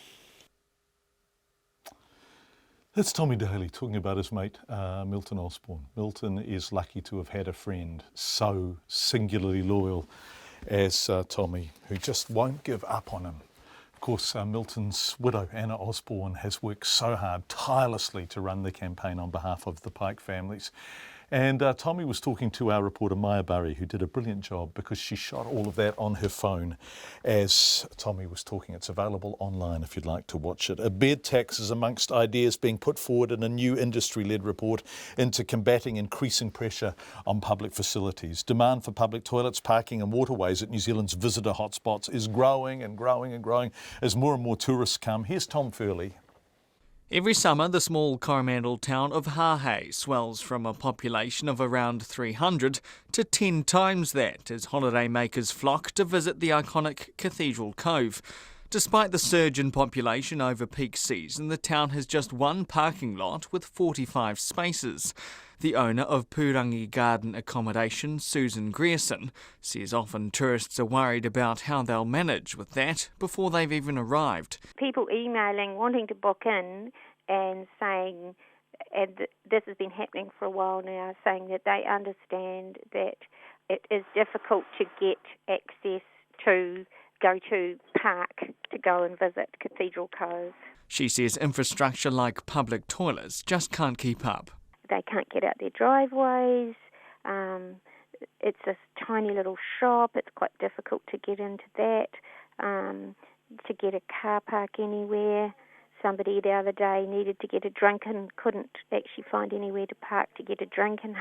That's Tommy Daly talking about his mate, Milton Osborne. Milton is lucky to have had a friend so singularly loyal as Tommy, who just won't give up on him. Of course, Milton's widow, Anna Osborne, has worked so hard, tirelessly, to run the campaign on behalf of the Pike families. And Tommy was talking to our reporter Maya Burry, who did a brilliant job because she shot all of that on her phone as Tommy was talking. It's available online if you'd like to watch it. A bed tax is amongst ideas being put forward in a new industry-led report into combating increasing pressure on public facilities. Demand for public toilets, parking and waterways at New Zealand's visitor hotspots is growing and growing and growing as more and more tourists come. Here's Tom Furley. Every summer, the small Coromandel town of Hahei swells from a population of around 300 to 10 times that as holidaymakers flock to visit the iconic Cathedral Cove. Despite the surge in population over peak season, the town has just one parking lot with 45 spaces. The owner of Purangi Garden Accommodation, Susan Grierson, says often tourists are worried about how they'll manage with that before they've even arrived. People emailing, wanting to book in and saying, and this has been happening for a while now, saying that they understand that it is difficult to get access to go to park to go and visit Cathedral Cove. She says infrastructure like public toilets just can't keep up. They can't get out their driveways. It's a tiny little shop. It's quite difficult to get into that, to get a car park anywhere. Somebody the other day needed to get a drink and couldn't actually find anywhere to park to get a drink. And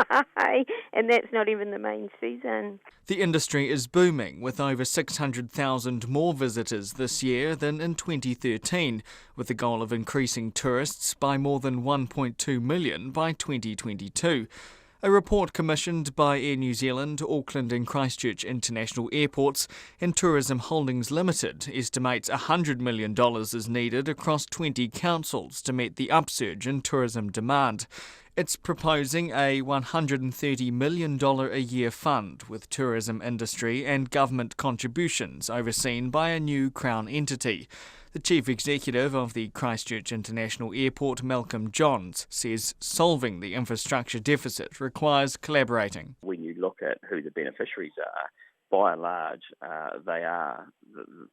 and that's not even the main season. The industry is booming, with over 600,000 more visitors this year than in 2013, with the goal of increasing tourists by more than 1.2 million by 2022. A report commissioned by Air New Zealand, Auckland and Christchurch International Airports and Tourism Holdings Limited estimates $100 million is needed across 20 councils to meet the upsurge in tourism demand. It's proposing a $130 million a year fund with tourism industry and government contributions overseen by a new Crown entity. The Chief Executive of the Christchurch International Airport, Malcolm Johns, says solving the infrastructure deficit requires collaborating. When you look at who the beneficiaries are, by and large, they are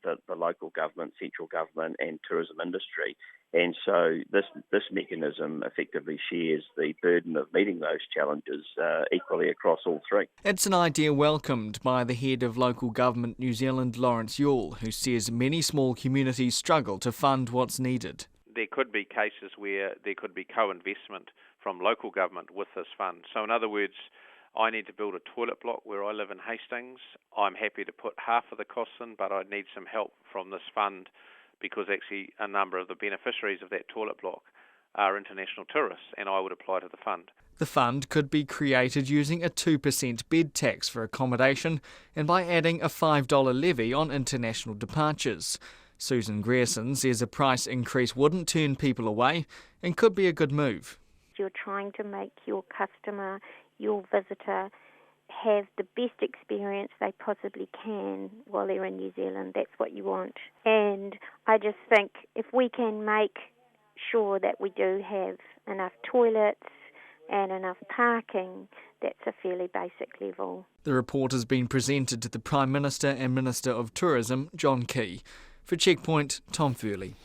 the local government, central government and tourism industry. And so this mechanism effectively shares the burden of meeting those challenges equally across all three. It's an idea welcomed by the head of Local Government New Zealand, Lawrence Yule, who says many small communities struggle to fund what's needed. There could be cases where there could be co-investment from local government with this fund. So in other words, I need to build a toilet block where I live in Hastings. I'm happy to put half of the costs in, but I need some help from this fund because actually a number of the beneficiaries of that toilet block are international tourists, and I would apply to the fund. The fund could be created using a 2% bed tax for accommodation and by adding a $5 levy on international departures. Susan Grierson says a price increase wouldn't turn people away and could be a good move. You're trying to make your customer, your visitor, have the best experience they possibly can while they're in New Zealand. That's what you want. And I just think if we can make sure that we do have enough toilets and enough parking, that's a fairly basic level. The report has been presented to the Prime Minister and Minister of Tourism, John Key. For Checkpoint, Tom Furley.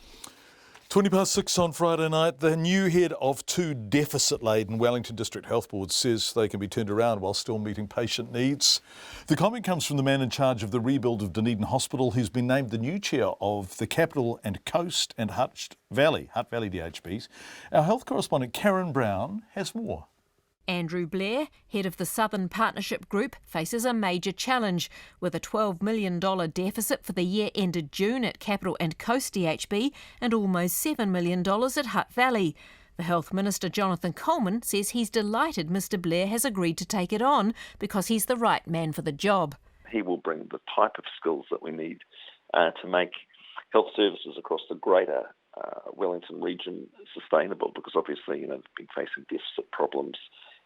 6:20 on Friday night, the new head of two deficit-laden Wellington District Health Boards says they can be turned around while still meeting patient needs. The comment comes from the man in charge of the rebuild of Dunedin Hospital, who's been named the new chair of the Capital and Coast and Hutt Valley DHBs. Our health correspondent Karen Brown has more. Andrew Blair, head of the Southern Partnership Group, faces a major challenge with a $12 million deficit for the year ended June at Capital and Coast DHB and almost $7 million at Hutt Valley. The Health Minister Jonathan Coleman says he's delighted Mr Blair has agreed to take it on because he's the right man for the job. He will bring the type of skills that we need to make health services across the greater Wellington region sustainable, because obviously, they've been facing deficit problems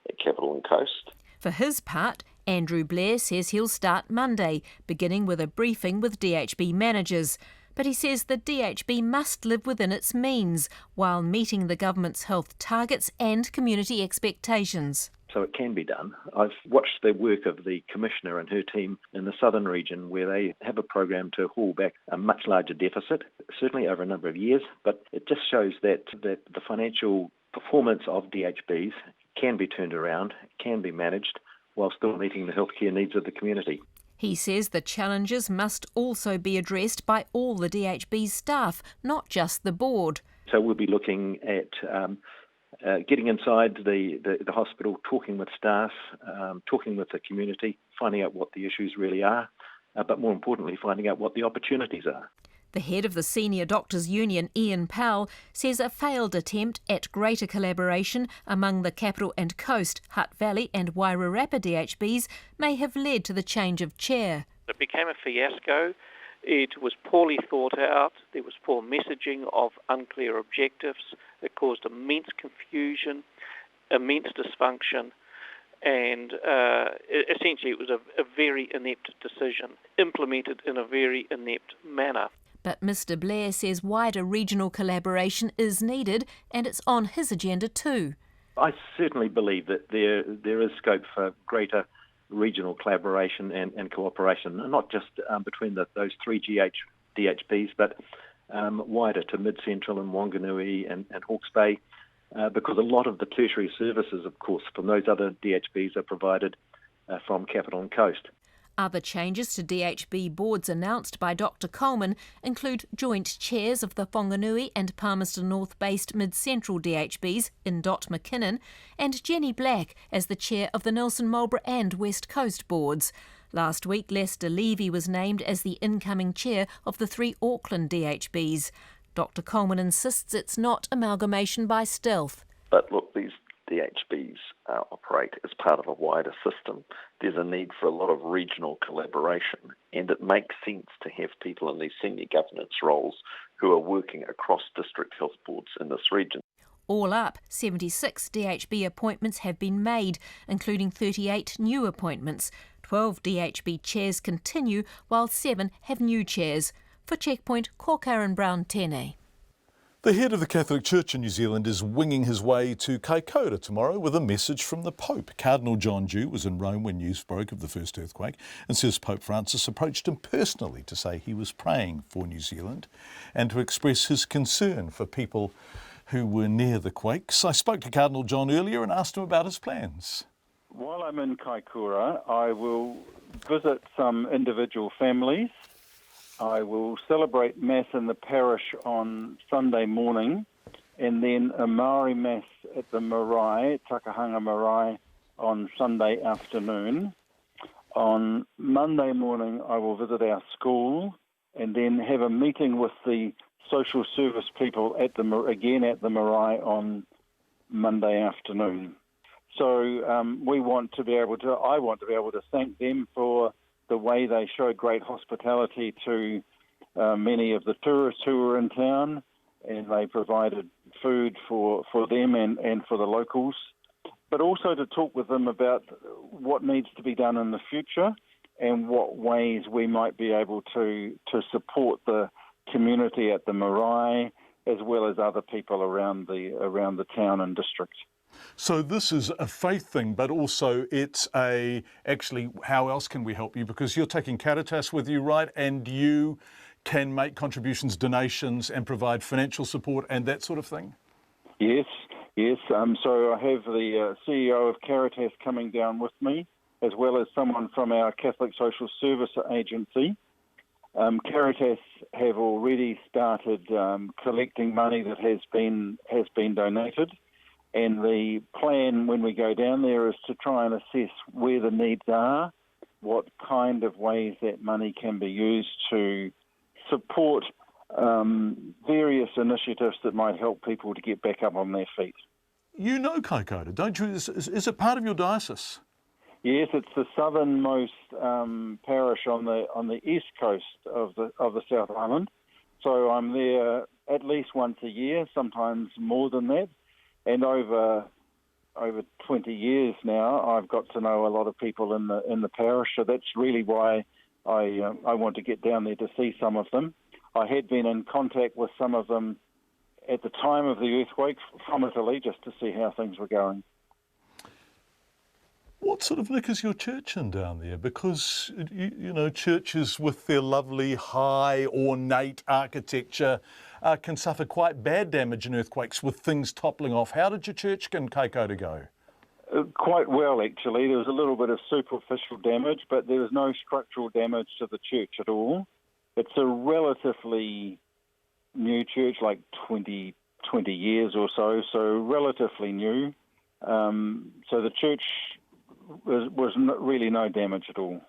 at Capital and Coast. For his part, Andrew Blair says he'll start Monday, beginning with a briefing with DHB managers. But he says the DHB must live within its means while meeting the government's health targets and community expectations. So it can be done. I've watched the work of the Commissioner and her team in the southern region where they have a program to haul back a much larger deficit, certainly over a number of years, but it just shows that the financial performance of DHBs can be turned around, can be managed, while still meeting the healthcare needs of the community. He says the challenges must also be addressed by all the DHB's staff, not just the board. So we'll be looking at getting inside the hospital, talking with staff, talking with the community, finding out what the issues really are, but more importantly, finding out what the opportunities are. The head of the Senior Doctors Union, Ian Powell, says a failed attempt at greater collaboration among the Capital and Coast, Hutt Valley and Wairarapa DHBs may have led to the change of chair. It became a fiasco. It was poorly thought out. There was poor messaging of unclear objectives. It caused immense confusion, immense dysfunction, and essentially it was a very inept decision, implemented in a very inept manner. But Mr Blair says wider regional collaboration is needed and it's on his agenda too. I certainly believe that there is scope for greater regional collaboration and cooperation, not just between those three DHBs, but wider to Mid-Central and Wanganui and Hawke's Bay, because a lot of the tertiary services, of course, from those other DHBs are provided from Capital and Coast. Other changes to DHB boards announced by Dr Coleman include joint chairs of the Whanganui and Palmerston North-based mid-central DHBs in Dot McKinnon and Jenny Black as the chair of the Nelson Marlborough and West Coast boards. Last week, Lester Levy was named as the incoming chair of the 3 Auckland DHBs. Dr Coleman insists it's not amalgamation by stealth. But look, these DHBs operate as part of a wider system. There's a need for a lot of regional collaboration, and it makes sense to have people in these senior governance roles who are working across district health boards in this region. All up, 76 DHB appointments have been made, including 38 new appointments. 12 DHB chairs continue, while 7 have new chairs. For Checkpoint, Corkaran Brown Tene. The head of the Catholic Church in New Zealand is winging his way to Kaikoura tomorrow with a message from the Pope. Cardinal John Campbell was in Rome when news broke of the first earthquake and says Pope Francis approached him personally to say he was praying for New Zealand and to express his concern for people who were near the quakes. I spoke to Cardinal John earlier and asked him about his plans. While I'm in Kaikoura, I will visit some individual families. I will celebrate Mass in the parish on Sunday morning, and then a Māori Mass at the marae, Takahanga Marae, on Sunday afternoon. On Monday morning, I will visit our school and then have a meeting with the social service people at the marae on Monday afternoon. So I want to be able to thank them for the way they showed great hospitality to many of the tourists who were in town, and they provided food for them and for the locals, but also to talk with them about what needs to be done in the future and what ways we might be able to support the community at the marae as well as other people around the town and district. So this is a faith thing, but also it's actually, how else can we help you? Because you're taking Caritas with you, right? And you can make contributions, donations, and provide financial support and that sort of thing? Yes. So I have the CEO of Caritas coming down with me, as well as someone from our Catholic Social Service Agency. Caritas have already started collecting money that has been donated. And the plan when we go down there is to try and assess where the needs are, what kind of ways that money can be used to support various initiatives that might help people to get back up on their feet. You know Kaikoura, don't you? Is it part of your diocese? Yes, it's the southernmost parish on the east coast of the South Island. So I'm there at least once a year, sometimes more than that. And over 20 years now, I've got to know a lot of people in the parish. So that's really why I want to get down there to see some of them. I had been in contact with some of them at the time of the earthquake from Italy, just to see how things were going. What sort of nick is your church in down there? Because, you know, churches with their lovely, high, ornate architecture can suffer quite bad damage in earthquakes with things toppling off. How did your church in Kaikoura go? Quite well, actually. There was a little bit of superficial damage, but there was no structural damage to the church at all. It's a relatively new church, like 20 years or so relatively new. So the church was really no damage at all.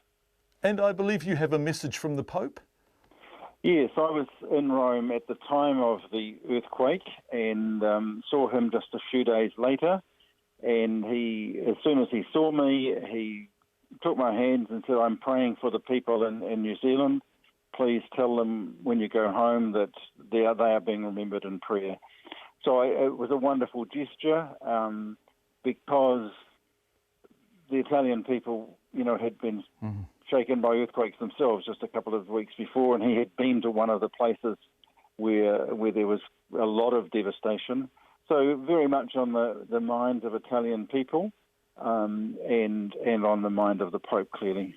And I believe you have a message from the Pope? Yes, I was in Rome at the time of the earthquake and saw him just a few days later. And as soon as he saw me, he took my hands and said, "I'm praying for the people in New Zealand. Please tell them when you go home that they are being remembered in prayer." So it was a wonderful gesture because the Italian people, had been shaken by earthquakes themselves just a couple of weeks before, and he had been to one of the places where there was a lot of devastation. So very much on the minds of Italian people and on the mind of the Pope, clearly.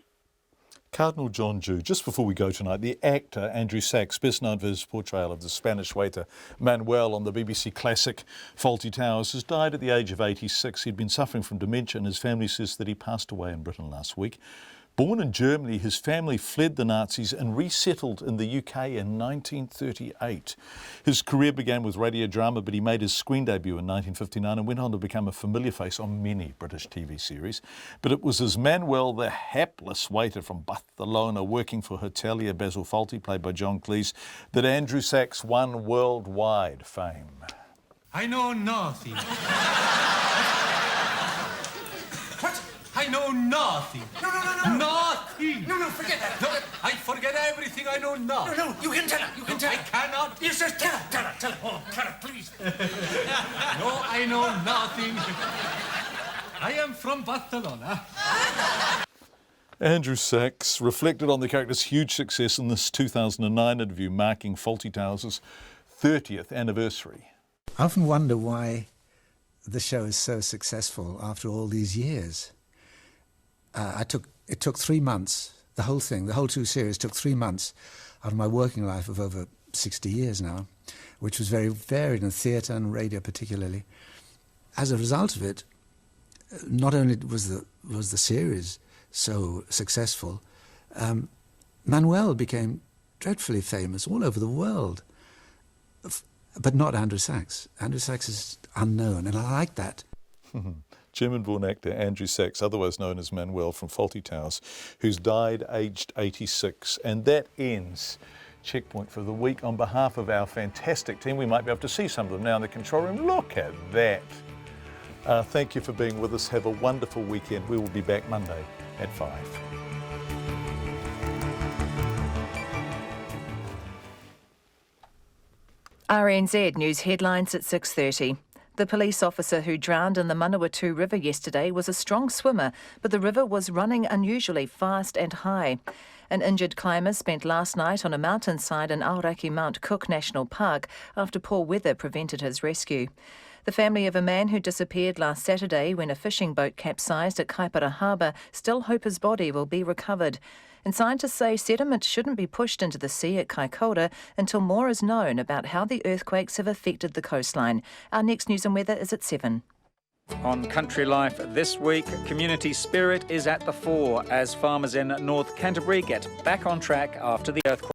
Cardinal John Campbell, just before we go tonight, the actor Andrew Sachs, best known for his portrayal of the Spanish waiter Manuel on the BBC classic Fawlty Towers, has died at the age of 86. He'd been suffering from dementia, and his family says that he passed away in Britain last week. Born in Germany, his family fled the Nazis and resettled in the UK in 1938. His career began with radio drama, but he made his screen debut in 1959 and went on to become a familiar face on many British TV series. But it was as Manuel, the hapless waiter from Barcelona working for Hotelier Basil Fawlty, played by John Cleese, that Andrew Sachs won worldwide fame. I know nothing. What? I know nothing. No. Nothing. No, forget that. No, I forget everything. I know nothing. No, you can tell her. You can tell her. I cannot. Yes, just tell her. Oh, tell her, please. No, I know nothing. I am from Barcelona. Andrew Sachs reflected on the character's huge success in this 2009 interview marking Fawlty Towers' 30th anniversary. I often wonder why the show is so successful after all these years. It took 3 months, the whole thing, the whole 2 series took 3 months out of my working life of over 60 years now, which was very varied in theatre and radio particularly. As a result of it, not only was the series so successful, Manuel became dreadfully famous all over the world. But not Andrew Sachs. Andrew Sachs is unknown, and I like that. German-born actor Andrew Sachs, otherwise known as Manuel from Fawlty Towers, who's died aged 86. And that ends Checkpoint for the week. On behalf of our fantastic team, we might be able to see some of them now in the control room. Look at that. Thank you for being with us. Have a wonderful weekend. We will be back Monday at 5. RNZ News headlines at 6:30. The police officer who drowned in the Manawatu River yesterday was a strong swimmer, but the river was running unusually fast and high. An injured climber spent last night on a mountainside in Aoraki Mount Cook National Park after poor weather prevented his rescue. The family of a man who disappeared last Saturday when a fishing boat capsized at Kaipara Harbour still hope his body will be recovered. And scientists say sediment shouldn't be pushed into the sea at Kaikoura until more is known about how the earthquakes have affected the coastline. Our next news and weather is at 7. On Country Life this week, community spirit is at the fore as farmers in North Canterbury get back on track after the earthquake.